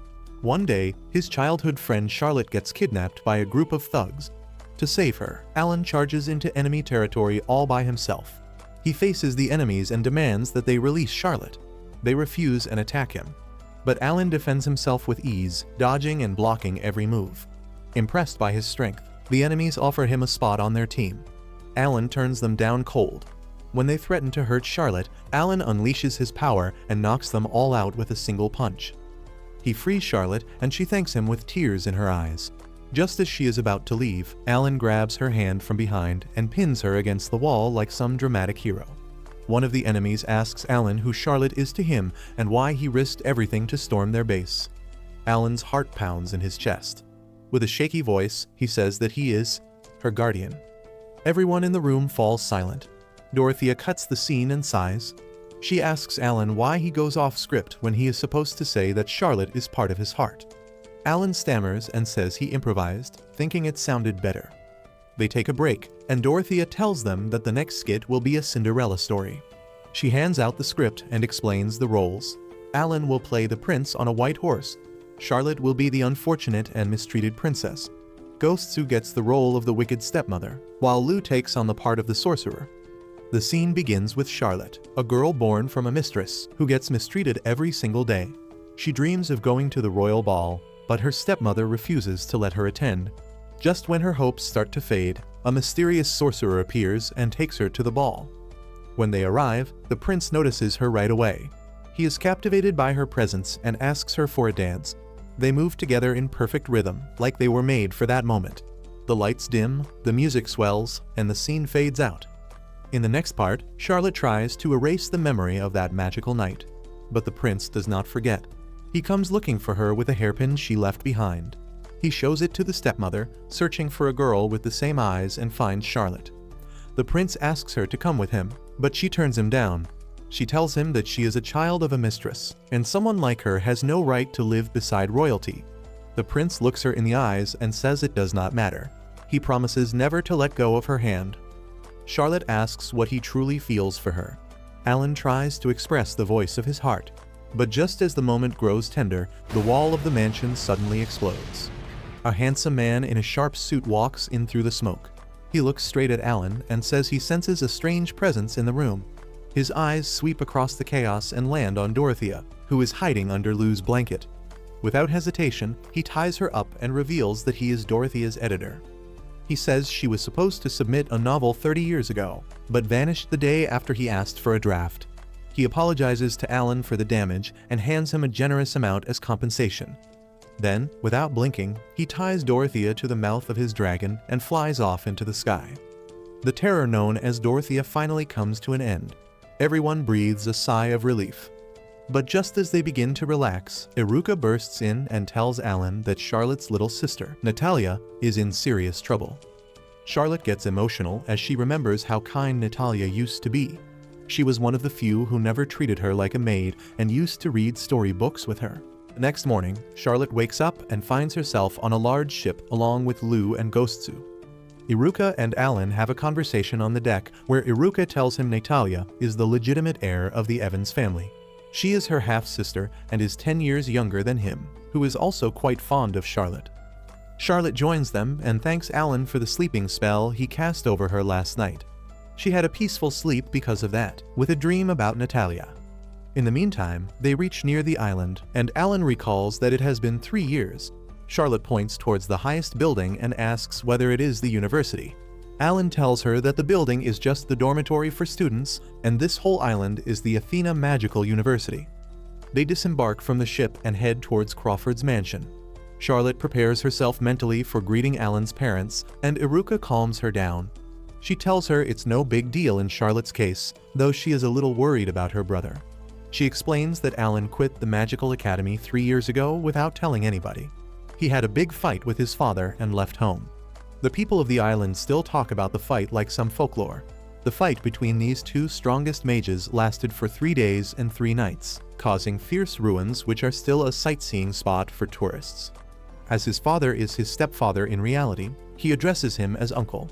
One day, his childhood friend Charlotte gets kidnapped by a group of thugs. To save her, Alan charges into enemy territory all by himself. He faces the enemies and demands that they release Charlotte. They refuse and attack him. But Alan defends himself with ease, dodging and blocking every move. Impressed by his strength, the enemies offer him a spot on their team. Alan turns them down cold. When they threaten to hurt Charlotte, Alan unleashes his power and knocks them all out with a single punch. He frees Charlotte and she thanks him with tears in her eyes. Just as she is about to leave, Alan grabs her hand from behind and pins her against the wall like some dramatic hero. One of the enemies asks Alan who Charlotte is to him and why he risked everything to storm their base. Alan's heart pounds in his chest. With a shaky voice, he says that he is her guardian. Everyone in the room falls silent. Dorothea cuts the scene and sighs. She asks Alan why he goes off script when he is supposed to say that Charlotte is part of his heart. Alan stammers and says he improvised, thinking it sounded better. They take a break, and Dorothea tells them that the next skit will be a Cinderella story. She hands out the script and explains the roles. Alan will play the prince on a white horse. Charlotte will be the unfortunate and mistreated princess. Ghostsu gets the role of the wicked stepmother, while Lou takes on the part of the sorcerer. The scene begins with Charlotte, a girl born from a mistress who gets mistreated every single day. She dreams of going to the royal ball, but her stepmother refuses to let her attend. Just when her hopes start to fade, a mysterious sorcerer appears and takes her to the ball. When they arrive, the prince notices her right away. He is captivated by her presence and asks her for a dance. They move together in perfect rhythm, like they were made for that moment. The lights dim, the music swells, and the scene fades out. In the next part, Charlotte tries to erase the memory of that magical night. But the prince does not forget. He comes looking for her with a hairpin she left behind. He shows it to the stepmother, searching for a girl with the same eyes, and finds Charlotte. The prince asks her to come with him, but she turns him down. She tells him that she is a child of a mistress, and someone like her has no right to live beside royalty. The prince looks her in the eyes and says it does not matter. He promises never to let go of her hand. Charlotte asks what he truly feels for her. Alan tries to express the voice of his heart. But just as the moment grows tender, the wall of the mansion suddenly explodes. A handsome man in a sharp suit walks in through the smoke. He looks straight at Alan and says he senses a strange presence in the room. His eyes sweep across the chaos and land on Dorothea, who is hiding under Lou's blanket. Without hesitation, he ties her up and reveals that he is Dorothea's editor. He says she was supposed to submit a novel 30 years ago, but vanished the day after he asked for a draft. He apologizes to Alan for the damage and hands him a generous amount as compensation. Then, without blinking, he ties Dorothea to the mouth of his dragon and flies off into the sky. The terror known as Dorothea finally comes to an end. Everyone breathes a sigh of relief. But just as they begin to relax, Iruka bursts in and tells Alan that Charlotte's little sister, Natalyia, is in serious trouble. Charlotte gets emotional as she remembers how kind Natalyia used to be. She was one of the few who never treated her like a maid and used to read storybooks with her. The next morning, Charlotte wakes up and finds herself on a large ship along with Lou and Ghostsu. Iruka and Alan have a conversation on the deck where Iruka tells him Natalyia is the legitimate heir of the Evans family. She is her half-sister and is 10 years younger than him, who is also quite fond of Charlotte. Charlotte joins them and thanks Alan for the sleeping spell he cast over her last night. She had a peaceful sleep because of that, with a dream about Natalyia. In the meantime, they reach near the island, and Alan recalls that it has been 3 years. Charlotte points towards the highest building and asks whether it is the university. Alan tells her that the building is just the dormitory for students, and this whole island is the Athena Magical University. They disembark from the ship and head towards Crawford's mansion. Charlotte prepares herself mentally for greeting Alan's parents, and Iruka calms her down. She tells her it's no big deal in Charlotte's case, though she is a little worried about her brother. She explains that Alan quit the Magical Academy 3 years ago without telling anybody. He had a big fight with his father and left home. The people of the island still talk about the fight like some folklore. The fight between these two strongest mages lasted for 3 days and 3 nights, causing fierce ruins which are still a sightseeing spot for tourists. As his father is his stepfather in reality, he addresses him as uncle.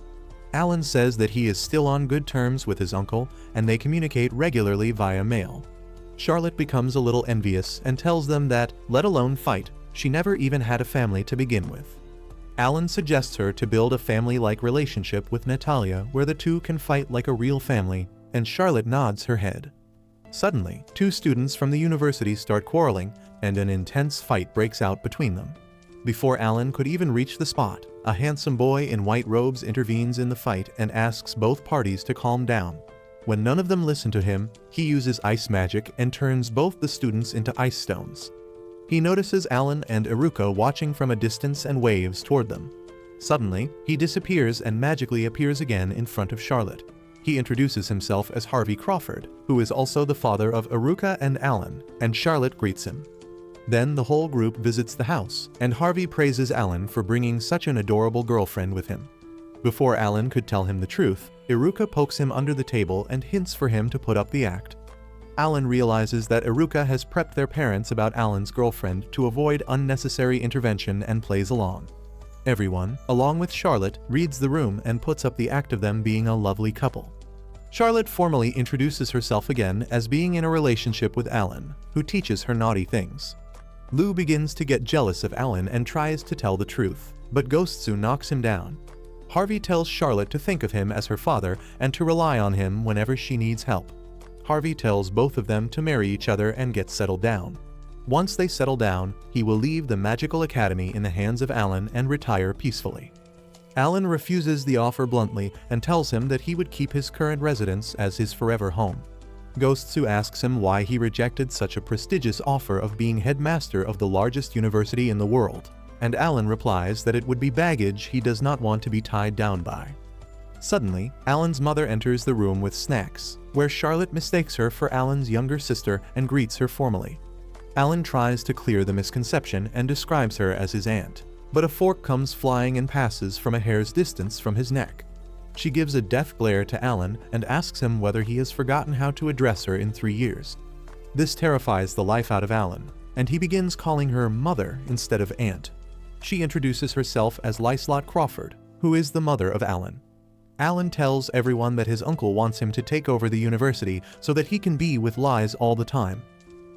Alan says that he is still on good terms with his uncle and they communicate regularly via mail. Charlotte becomes a little envious and tells them that, let alone fight, she never even had a family to begin with. Alan suggests her to build a family-like relationship with Natalyia where the two can fight like a real family, and Charlotte nods her head. Suddenly, 2 students from the university start quarreling, and an intense fight breaks out between them. Before Alan could even reach the spot, a handsome boy in white robes intervenes in the fight and asks both parties to calm down. When none of them listen to him, he uses ice magic and turns both the students into ice stones. He notices Alan and Iruka watching from a distance and waves toward them. Suddenly, he disappears and magically appears again in front of Charlotte. He introduces himself as Harvey Crawford, who is also the father of Iruka and Alan, and Charlotte greets him. Then the whole group visits the house, and Harvey praises Alan for bringing such an adorable girlfriend with him. Before Alan could tell him the truth, Iruka pokes him under the table and hints for him to put up the act. Alan realizes that Iruka has prepped their parents about Alan's girlfriend to avoid unnecessary intervention and plays along. Everyone, along with Charlotte, reads the room and puts up the act of them being a lovely couple. Charlotte formally introduces herself again as being in a relationship with Alan, who teaches her naughty things. Lou begins to get jealous of Alan and tries to tell the truth, but Ghostsu knocks him down. Harvey tells Charlotte to think of him as her father and to rely on him whenever she needs help. Harvey tells both of them to marry each other and get settled down. Once they settle down, he will leave the Magical Academy in the hands of Alan and retire peacefully. Alan refuses the offer bluntly and tells him that he would keep his current residence as his forever home. Ghostsu asks him why he rejected such a prestigious offer of being headmaster of the largest university in the world, and Alan replies that it would be baggage he does not want to be tied down by. Suddenly, Alan's mother enters the room with snacks, where Charlotte mistakes her for Alan's younger sister and greets her formally. Alan tries to clear the misconception and describes her as his aunt, but a fork comes flying and passes from a hair's distance from his neck. She gives a death glare to Alan and asks him whether he has forgotten how to address her in 3 years. This terrifies the life out of Alan, and he begins calling her mother instead of aunt. She introduces herself as Lyslot Crawford, who is the mother of Alan. Alan tells everyone that his uncle wants him to take over the university so that he can be with Liz all the time.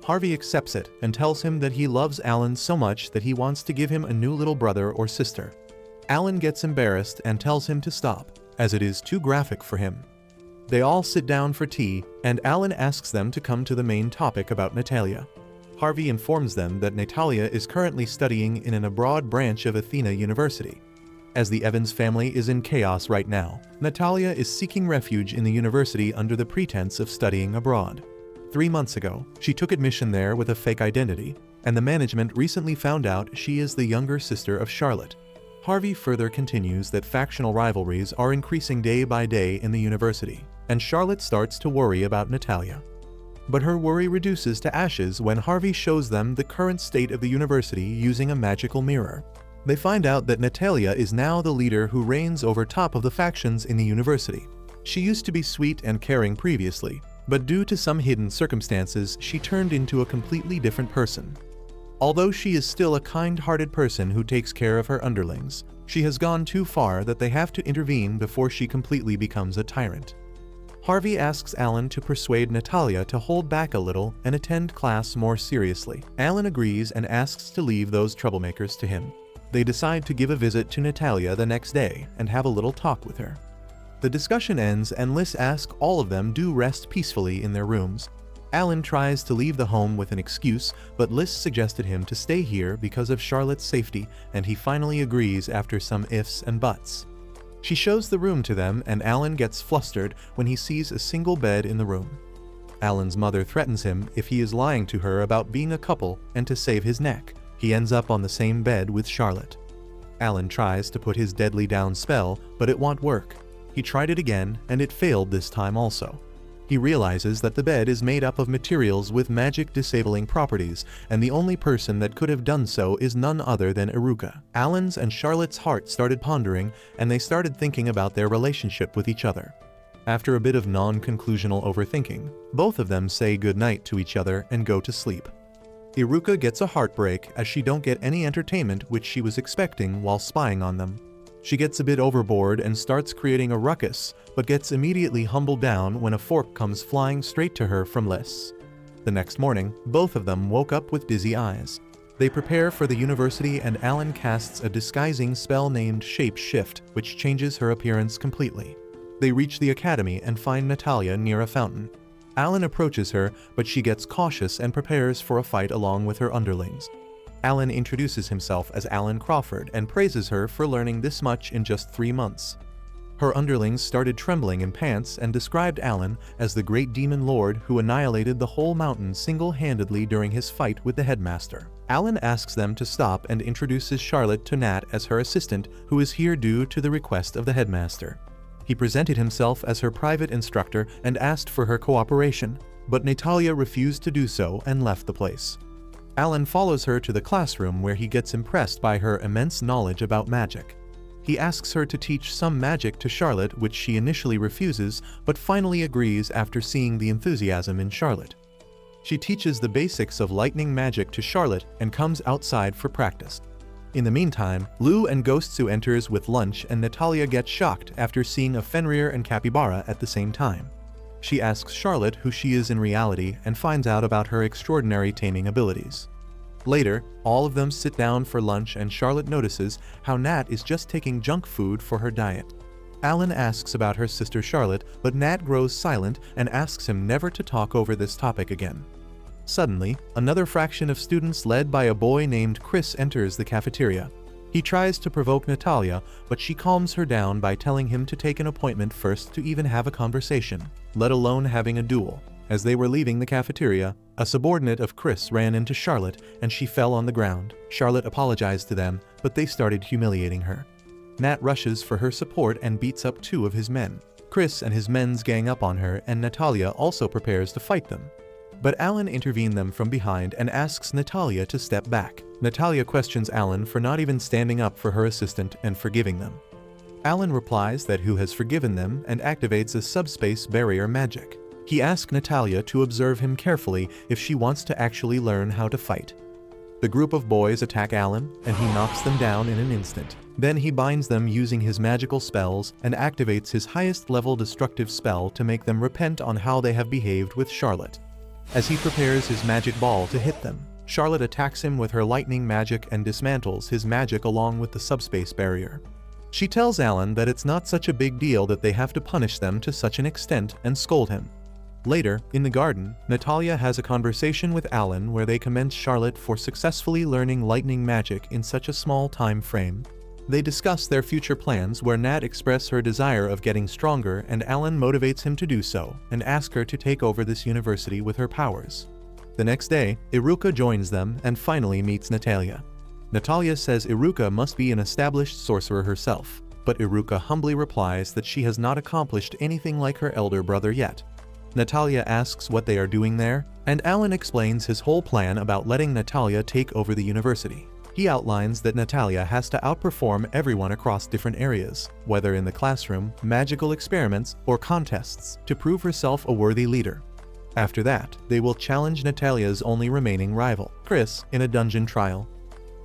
Harvey accepts it and tells him that he loves Alan so much that he wants to give him a new little brother or sister. Alan gets embarrassed and tells him to stop, as it is too graphic for him. They all sit down for tea, and Alan asks them to come to the main topic about Natalyia. Harvey informs them that Natalyia is currently studying in an abroad branch of Athena University. As the Evans family is in chaos right now, Natalyia is seeking refuge in the university under the pretense of studying abroad. 3 months ago, she took admission there with a fake identity, and the management recently found out she is the younger sister of Charlotte. Harvey further continues that factional rivalries are increasing day by day in the university, and Charlotte starts to worry about Natalyia. But her worry reduces to ashes when Harvey shows them the current state of the university using a magical mirror. They find out that Natalyia is now the leader who reigns over top of the factions in the university. She used to be sweet and caring previously, but due to some hidden circumstances, she turned into a completely different person. Although she is still a kind-hearted person who takes care of her underlings, she has gone too far that they have to intervene before she completely becomes a tyrant. Harvey asks Alan to persuade Natalyia to hold back a little and attend class more seriously. Alan agrees and asks to leave those troublemakers to him. They decide to give a visit to Natalyia the next day and have a little talk with her. The discussion ends and Liz asks all of them to rest peacefully in their rooms. Alan tries to leave the home with an excuse, but Liz suggested him to stay here because of Charlotte's safety, and he finally agrees after some ifs and buts. She shows the room to them, and Alan gets flustered when he sees a single bed in the room. Alan's mother threatens him if he is lying to her about being a couple and to save his neck, He ends up on the same bed with Charlotte. Alan tries to put his deadly down spell, but it won't work. He tried it again, and it failed this time also. He realizes that the bed is made up of materials with magic disabling properties, and the only person that could have done so is none other than Iruka. Alan's and Charlotte's heart started pondering, and they started thinking about their relationship with each other. After a bit of non-conclusional overthinking, both of them say goodnight to each other and go to sleep. Iruka gets a heartbreak as she don't get any entertainment which she was expecting while spying on them. She gets a bit overboard and starts creating a ruckus, but gets immediately humbled down when a fork comes flying straight to her from Liss. The next morning, both of them woke up with dizzy eyes. They prepare for the university and Alan casts a disguising spell named Shape Shift, which changes her appearance completely. They reach the academy and find Natalyia near a fountain. Alan approaches her, but she gets cautious and prepares for a fight along with her underlings. Alan introduces himself as Alan Crawford and praises her for learning this much in just 3 months. Her underlings started trembling in pants and described Alan as the great demon lord who annihilated the whole mountain single-handedly during his fight with the headmaster. Alan asks them to stop and introduces Charlotte to Nat as her assistant, who is here due to the request of the headmaster. He presented himself as her private instructor and asked for her cooperation, but Natalyia refused to do so and left the place. Alan follows her to the classroom where he gets impressed by her immense knowledge about magic. He asks her to teach some magic to Charlotte, which she initially refuses, but finally agrees after seeing the enthusiasm in Charlotte. She teaches the basics of lightning magic to Charlotte and comes outside for practice. In the meantime, Lou and Ghostsu enters with lunch and Natalyia gets shocked after seeing a Fenrier and capybara at the same time. She asks Charlotte who she is in reality and finds out about her extraordinary taming abilities. Later, all of them sit down for lunch and Charlotte notices how Nat is just taking junk food for her diet. Alan asks about her sister Charlotte, but Nat grows silent and asks him never to talk over this topic again. Suddenly, another fraction of students led by a boy named Chris enters the cafeteria. He tries to provoke Natalyia, but she calms her down by telling him to take an appointment first to even have a conversation, let alone having a duel. As they were leaving the cafeteria, a subordinate of Chris ran into Charlotte and she fell on the ground. Charlotte apologized to them, but they started humiliating her. Nat rushes for her support and beats up 2 of his men. Chris and his men gang up on her and Natalyia also prepares to fight them. But Alan intervenes them from behind and asks Natalyia to step back. Natalyia questions Alan for not even standing up for her assistant and forgiving them. Alan replies that who has forgiven them and activates a subspace barrier magic. He asks Natalyia to observe him carefully if she wants to actually learn how to fight. The group of boys attack Alan and he knocks them down in an instant. Then he binds them using his magical spells and activates his highest level destructive spell to make them repent on how they have behaved with Charlotte. As he prepares his magic ball to hit them, Charlotte attacks him with her lightning magic and dismantles his magic along with the subspace barrier. She tells Alan that it's not such a big deal that they have to punish them to such an extent and scold him. Later, in the garden, Natalyia has a conversation with Alan where they commend Charlotte for successfully learning lightning magic in such a small time frame. They discuss their future plans where Nat expresses her desire of getting stronger and Alan motivates him to do so and asks her to take over this university with her powers. The next day, Iruka joins them and finally meets Natalyia. Natalyia says Iruka must be an established sorcerer herself, but Iruka humbly replies that she has not accomplished anything like her elder brother yet. Natalyia asks what they are doing there, and Alan explains his whole plan about letting Natalyia take over the university. He outlines that Natalyia has to outperform everyone across different areas, whether in the classroom, magical experiments, or contests, to prove herself a worthy leader. After that, they will challenge Natalya's only remaining rival, Chris, in a dungeon trial.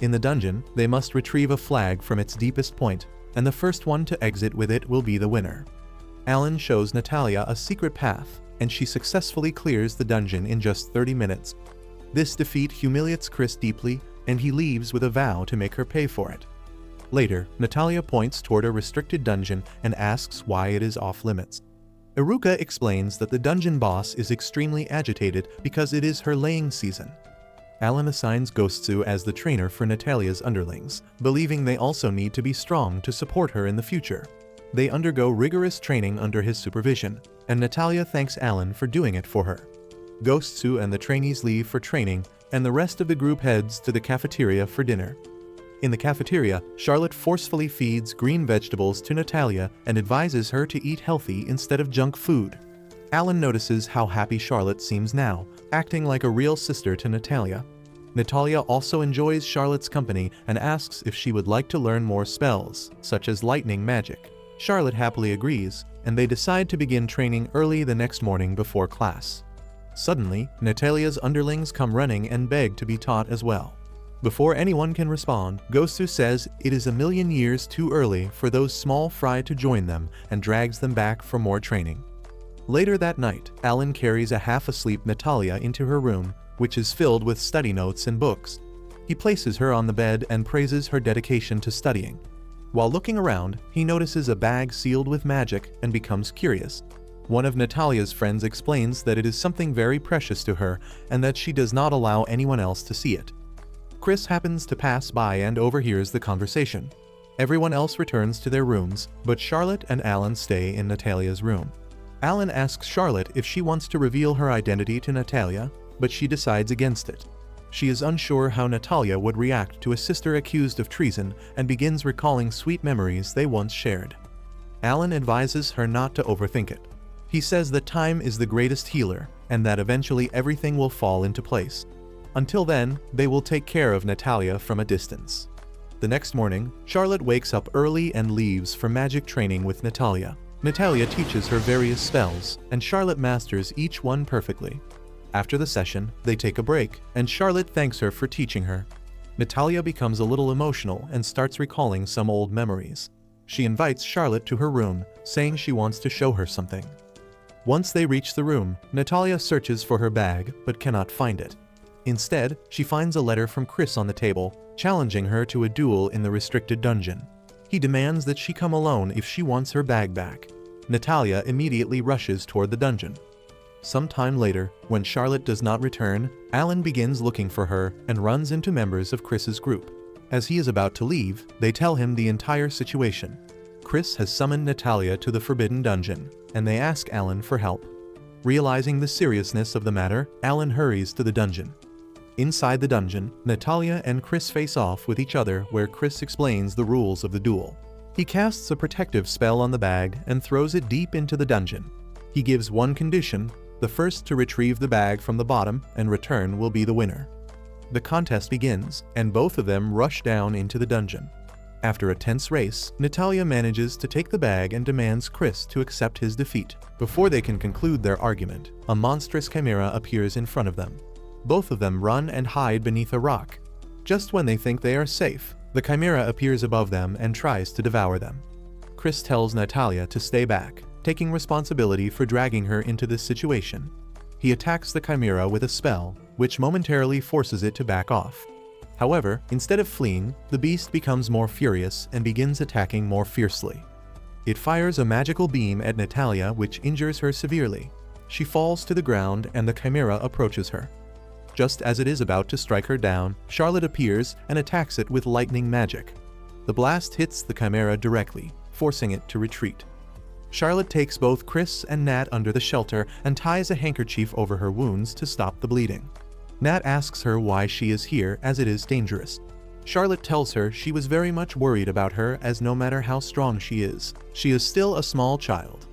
In the dungeon, they must retrieve a flag from its deepest point, and the first one to exit with it will be the winner. Alan shows Natalyia a secret path, and she successfully clears the dungeon in just 30 minutes. This defeat humiliates Chris deeply, and he leaves with a vow to make her pay for it. Later, Natalyia points toward a restricted dungeon and asks why it is off limits. Iruka explains that the dungeon boss is extremely agitated because it is her laying season. Alan assigns Ghostsu as the trainer for Natalya's underlings, believing they also need to be strong to support her in the future. They undergo rigorous training under his supervision, and Natalyia thanks Alan for doing it for her. Ghostsu and the trainees leave for training, and the rest of the group heads to the cafeteria for dinner. In the cafeteria, Charlotte forcefully feeds green vegetables to Natalyia and advises her to eat healthy instead of junk food. Alan notices how happy Charlotte seems now, acting like a real sister to Natalyia. Natalyia also enjoys Charlotte's company and asks if she would like to learn more spells, such as lightning magic. Charlotte happily agrees, and they decide to begin training early the next morning before class. Suddenly, Natalyia's underlings come running and beg to be taught as well. Before anyone can respond, Gosu says it is a million years too early for those small fry to join them and drags them back for more training. Later that night, Alan carries a half-asleep Natalyia into her room, which is filled with study notes and books. He places her on the bed and praises her dedication to studying. While looking around, he notices a bag sealed with magic and becomes curious. One of Natalyia's friends explains that it is something very precious to her and that she does not allow anyone else to see it. Chris happens to pass by and overhears the conversation. Everyone else returns to their rooms, but Charlotte and Alan stay in Natalyia's room. Alan asks Charlotte if she wants to reveal her identity to Natalyia, but she decides against it. She is unsure how Natalyia would react to a sister accused of treason and begins recalling sweet memories they once shared. Alan advises her not to overthink it. He says that time is the greatest healer and that eventually everything will fall into place. Until then, they will take care of Natalyia from a distance. The next morning, Charlotte wakes up early and leaves for magic training with Natalyia. Natalyia teaches her various spells, and Charlotte masters each one perfectly. After the session, they take a break, and Charlotte thanks her for teaching her. Natalyia becomes a little emotional and starts recalling some old memories. She invites Charlotte to her room, saying she wants to show her something. Once they reach the room, Natalyia searches for her bag, but cannot find it. Instead, she finds a letter from Chris on the table, challenging her to a duel in the restricted dungeon. He demands that she come alone if she wants her bag back. Natalyia immediately rushes toward the dungeon. Some time later, when Charlotte does not return, Alan begins looking for her and runs into members of Chris's group. As he is about to leave, they tell him the entire situation. Chris has summoned Natalyia to the Forbidden Dungeon, and they ask Alan for help. Realizing the seriousness of the matter, Alan hurries to the dungeon. Inside the dungeon, Natalyia and Chris face off with each other where Chris explains the rules of the duel. He casts a protective spell on the bag and throws it deep into the dungeon. He gives one condition: the first to retrieve the bag from the bottom and return will be the winner. The contest begins, and both of them rush down into the dungeon. After a tense race, Natalyia manages to take the bag and demands Chris to accept his defeat. Before they can conclude their argument, a monstrous chimera appears in front of them. Both of them run and hide beneath a rock. Just when they think they are safe, the chimera appears above them and tries to devour them. Chris tells Natalyia to stay back, taking responsibility for dragging her into this situation. He attacks the chimera with a spell, which momentarily forces it to back off. However, instead of fleeing, the beast becomes more furious and begins attacking more fiercely. It fires a magical beam at Natalyia, which injures her severely. She falls to the ground and the chimera approaches her. Just as it is about to strike her down, Charlotte appears and attacks it with lightning magic. The blast hits the chimera directly, forcing it to retreat. Charlotte takes both Chris and Nat under the shelter and ties a handkerchief over her wounds to stop the bleeding. Nat asks her why she is here, as it is dangerous. Charlotte tells her she was very much worried about her, as no matter how strong she is still a small child.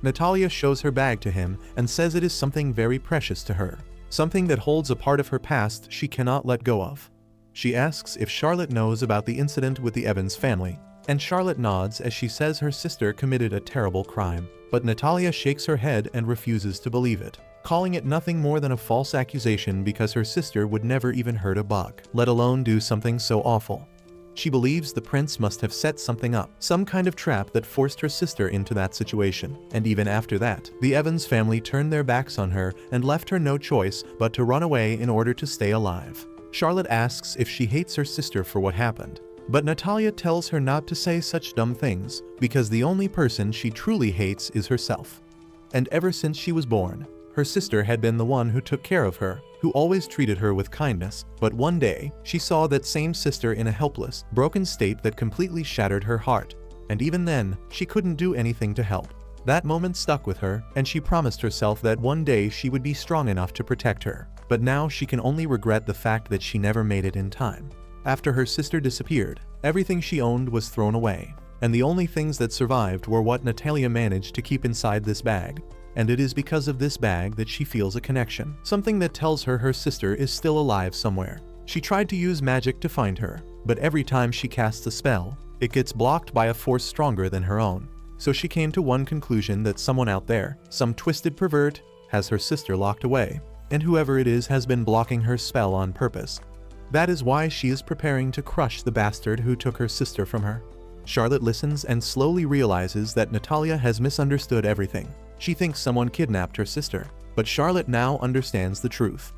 Natalyia shows her bag to him and says it is something very precious to her, something that holds a part of her past she cannot let go of. She asks if Charlotte knows about the incident with the Evans family, and Charlotte nods as she says her sister committed a terrible crime, but Natalyia shakes her head and refuses to believe it, calling it nothing more than a false accusation because her sister would never even hurt a bug, let alone do something so awful. She believes the prince must have set something up, some kind of trap that forced her sister into that situation, and even after that, the Evans family turned their backs on her and left her no choice but to run away in order to stay alive. Charlotte asks if she hates her sister for what happened, but Natalyia tells her not to say such dumb things, because the only person she truly hates is herself. And ever since she was born, her sister had been the one who took care of her, who always treated her with kindness, but one day, she saw that same sister in a helpless, broken state that completely shattered her heart, and even then, she couldn't do anything to help. That moment stuck with her, and she promised herself that one day she would be strong enough to protect her. but now she can only regret the fact that she never made it in time. After her sister disappeared, everything she owned was thrown away, and the only things that survived were what Natalyia managed to keep inside this bag. And it is because of this bag that she feels a connection, something that tells her her sister is still alive somewhere. She tried to use magic to find her, but every time she casts a spell, it gets blocked by a force stronger than her own. So she came to one conclusion, that someone out there, some twisted pervert, has her sister locked away, and whoever it is has been blocking her spell on purpose. That is why she is preparing to crush the bastard who took her sister from her. Charlotte listens and slowly realizes that Natalyia has misunderstood everything. She thinks someone kidnapped her sister, but Charlotte now understands the truth.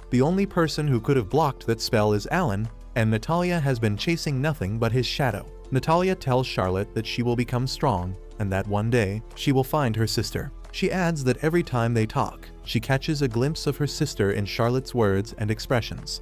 The only person who could have blocked that spell is Alan, and Natalyia has been chasing nothing but his shadow. Natalyia tells Charlotte that she will become strong, and that one day, she will find her sister. She adds that every time they talk, she catches a glimpse of her sister in Charlotte's words and expressions.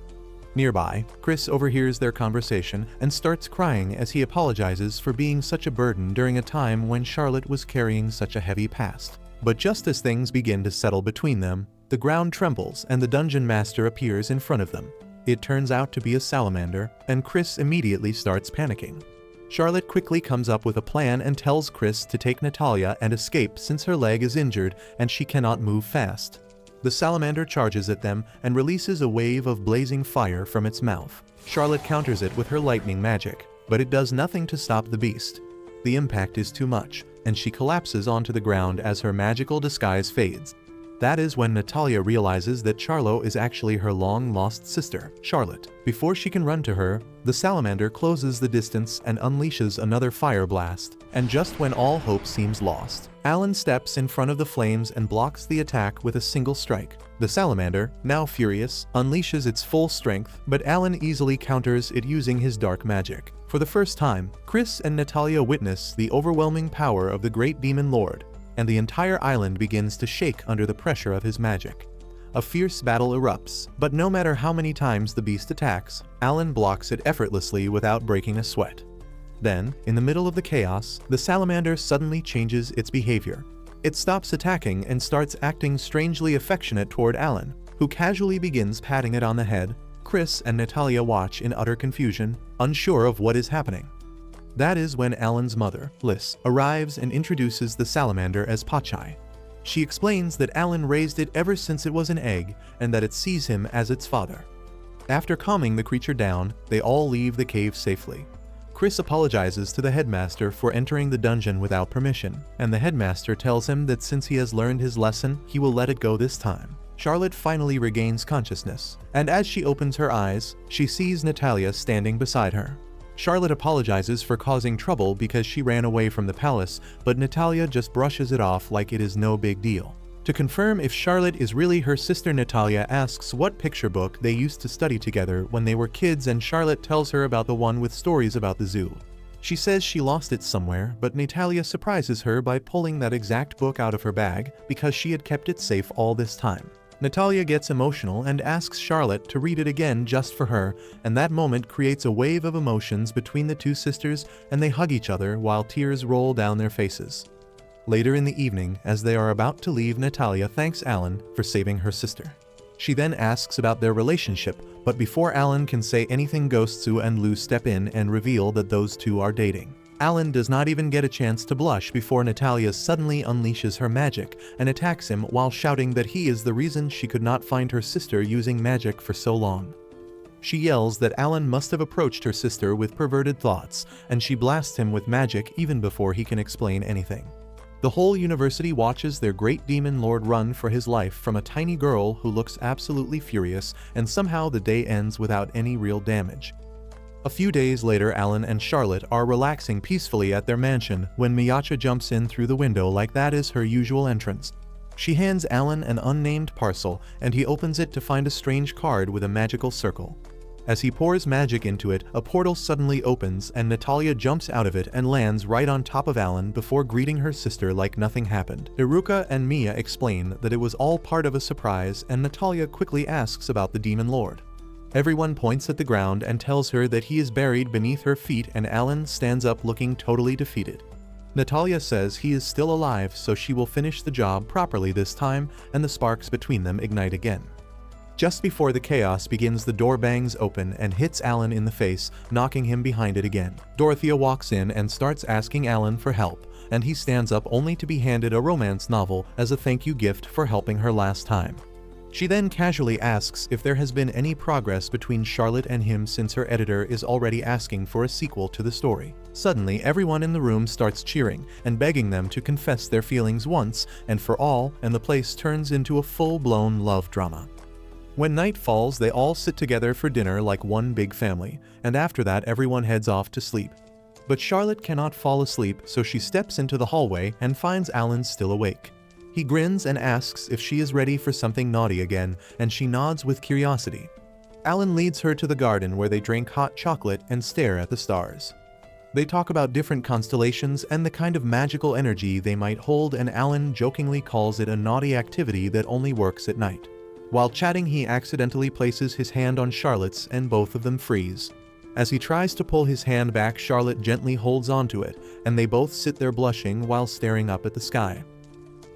Nearby, Chris overhears their conversation and starts crying as he apologizes for being such a burden during a time when Charlotte was carrying such a heavy past. But just as things begin to settle between them, the ground trembles and the dungeon master appears in front of them. It turns out to be a salamander, and Chris immediately starts panicking. Charlotte quickly comes up with a plan and tells Chris to take Natalyia and escape since her leg is injured and she cannot move fast. The salamander charges at them and releases a wave of blazing fire from its mouth. Charlotte counters it with her lightning magic, but it does nothing to stop the beast. The impact is too much, and she collapses onto the ground as her magical disguise fades. That is when Natalyia realizes that Charlo is actually her long-lost sister, Charlotte. Before she can run to her, the salamander closes the distance and unleashes another fire blast, and just when all hope seems lost, Alan steps in front of the flames and blocks the attack with a single strike. The salamander, now furious, unleashes its full strength, but Alan easily counters it using his dark magic. For the first time, Chris and Natalyia witness the overwhelming power of the great demon lord, and the entire island begins to shake under the pressure of his magic. A fierce battle erupts, but no matter how many times the beast attacks, Alan blocks it effortlessly without breaking a sweat. Then, in the middle of the chaos, the salamander suddenly changes its behavior. It stops attacking and starts acting strangely affectionate toward Alan, who casually begins patting it on the head. Chris and Natalyia watch in utter confusion, unsure of what is happening. That is when Alan's mother, Liz, arrives and introduces the salamander as Pachai. She explains that Alan raised it ever since it was an egg and that it sees him as its father. After calming the creature down, they all leave the cave safely. Chris apologizes to the headmaster for entering the dungeon without permission, and the headmaster tells him that since he has learned his lesson, he will let it go this time. Charlotte finally regains consciousness, and as she opens her eyes, she sees Natalyia standing beside her. Charlotte apologizes for causing trouble because she ran away from the palace, but Natalyia just brushes it off like it is no big deal. To confirm if Charlotte is really her sister, Natalyia asks what picture book they used to study together when they were kids, and Charlotte tells her about the one with stories about the zoo. She says she lost it somewhere, but Natalyia surprises her by pulling that exact book out of her bag because she had kept it safe all this time. Natalyia gets emotional and asks Charlotte to read it again just for her, and that moment creates a wave of emotions between the two sisters, and they hug each other while tears roll down their faces. Later in the evening, as they are about to leave, Natalyia thanks Alan for saving her sister. She then asks about their relationship, but before Alan can say anything, Ghostsu and Lou step in and reveal that those two are dating. Alan does not even get a chance to blush before Natalyia suddenly unleashes her magic and attacks him while shouting that he is the reason she could not find her sister using magic for so long. She yells that Alan must have approached her sister with perverted thoughts, and she blasts him with magic even before he can explain anything. The whole university watches their great demon lord run for his life from a tiny girl who looks absolutely furious, and somehow the day ends without any real damage. A few days later, Alan and Charlotte are relaxing peacefully at their mansion when Miyacha jumps in through the window like that is her usual entrance. She hands Alan an unnamed parcel, and he opens it to find a strange card with a magical circle. As he pours magic into it, a portal suddenly opens and Natalyia jumps out of it and lands right on top of Alan before greeting her sister like nothing happened. Iruka and Mia explain that it was all part of a surprise, and Natalyia quickly asks about the demon lord. Everyone points at the ground and tells her that he is buried beneath her feet, and Alan stands up looking totally defeated. Natalyia says he is still alive, so she will finish the job properly this time, and the sparks between them ignite again. Just before the chaos begins, the door bangs open and hits Alan in the face, knocking him behind it again. Dorothea walks in and starts asking Alan for help, and he stands up only to be handed a romance novel as a thank you gift for helping her last time. She then casually asks if there has been any progress between Charlotte and him since her editor is already asking for a sequel to the story. Suddenly, everyone in the room starts cheering and begging them to confess their feelings once and for all, and the place turns into a full-blown love drama. When night falls, they all sit together for dinner like one big family, and after that everyone heads off to sleep. But Charlotte cannot fall asleep, so she steps into the hallway and finds Alan still awake. He grins and asks if she is ready for something naughty again, and she nods with curiosity. Alan leads her to the garden where they drink hot chocolate and stare at the stars. They talk about different constellations and the kind of magical energy they might hold, and Alan jokingly calls it a naughty activity that only works at night. While chatting, he accidentally places his hand on Charlotte's and both of them freeze. As he tries to pull his hand back, Charlotte gently holds onto it, and they both sit there blushing while staring up at the sky.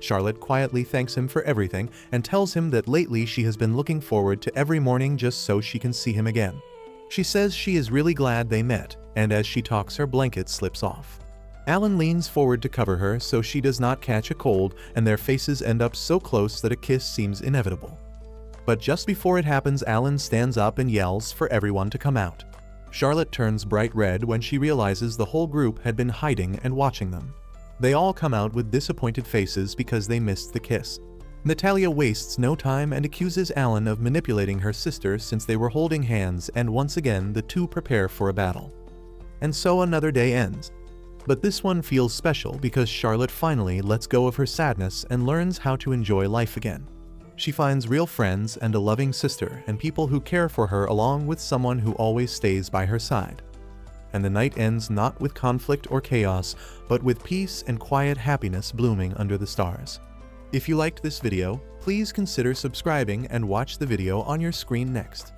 Charlotte quietly thanks him for everything and tells him that lately she has been looking forward to every morning just so she can see him again. She says she is really glad they met, and as she talks, her blanket slips off. Alan leans forward to cover her so she does not catch a cold, and their faces end up so close that a kiss seems inevitable. But just before it happens, Alan stands up and yells for everyone to come out. Charlotte turns bright red when she realizes the whole group had been hiding and watching them. They all come out with disappointed faces because they missed the kiss. Natalyia wastes no time and accuses Alan of manipulating her sister since they were holding hands, and once again the two prepare for a battle. And so another day ends. But this one feels special because Charlotte finally lets go of her sadness and learns how to enjoy life again. She finds real friends and a loving sister and people who care for her, along with someone who always stays by her side. And the night ends not with conflict or chaos, but with peace and quiet happiness blooming under the stars. If you liked this video, please consider subscribing and watch the video on your screen next.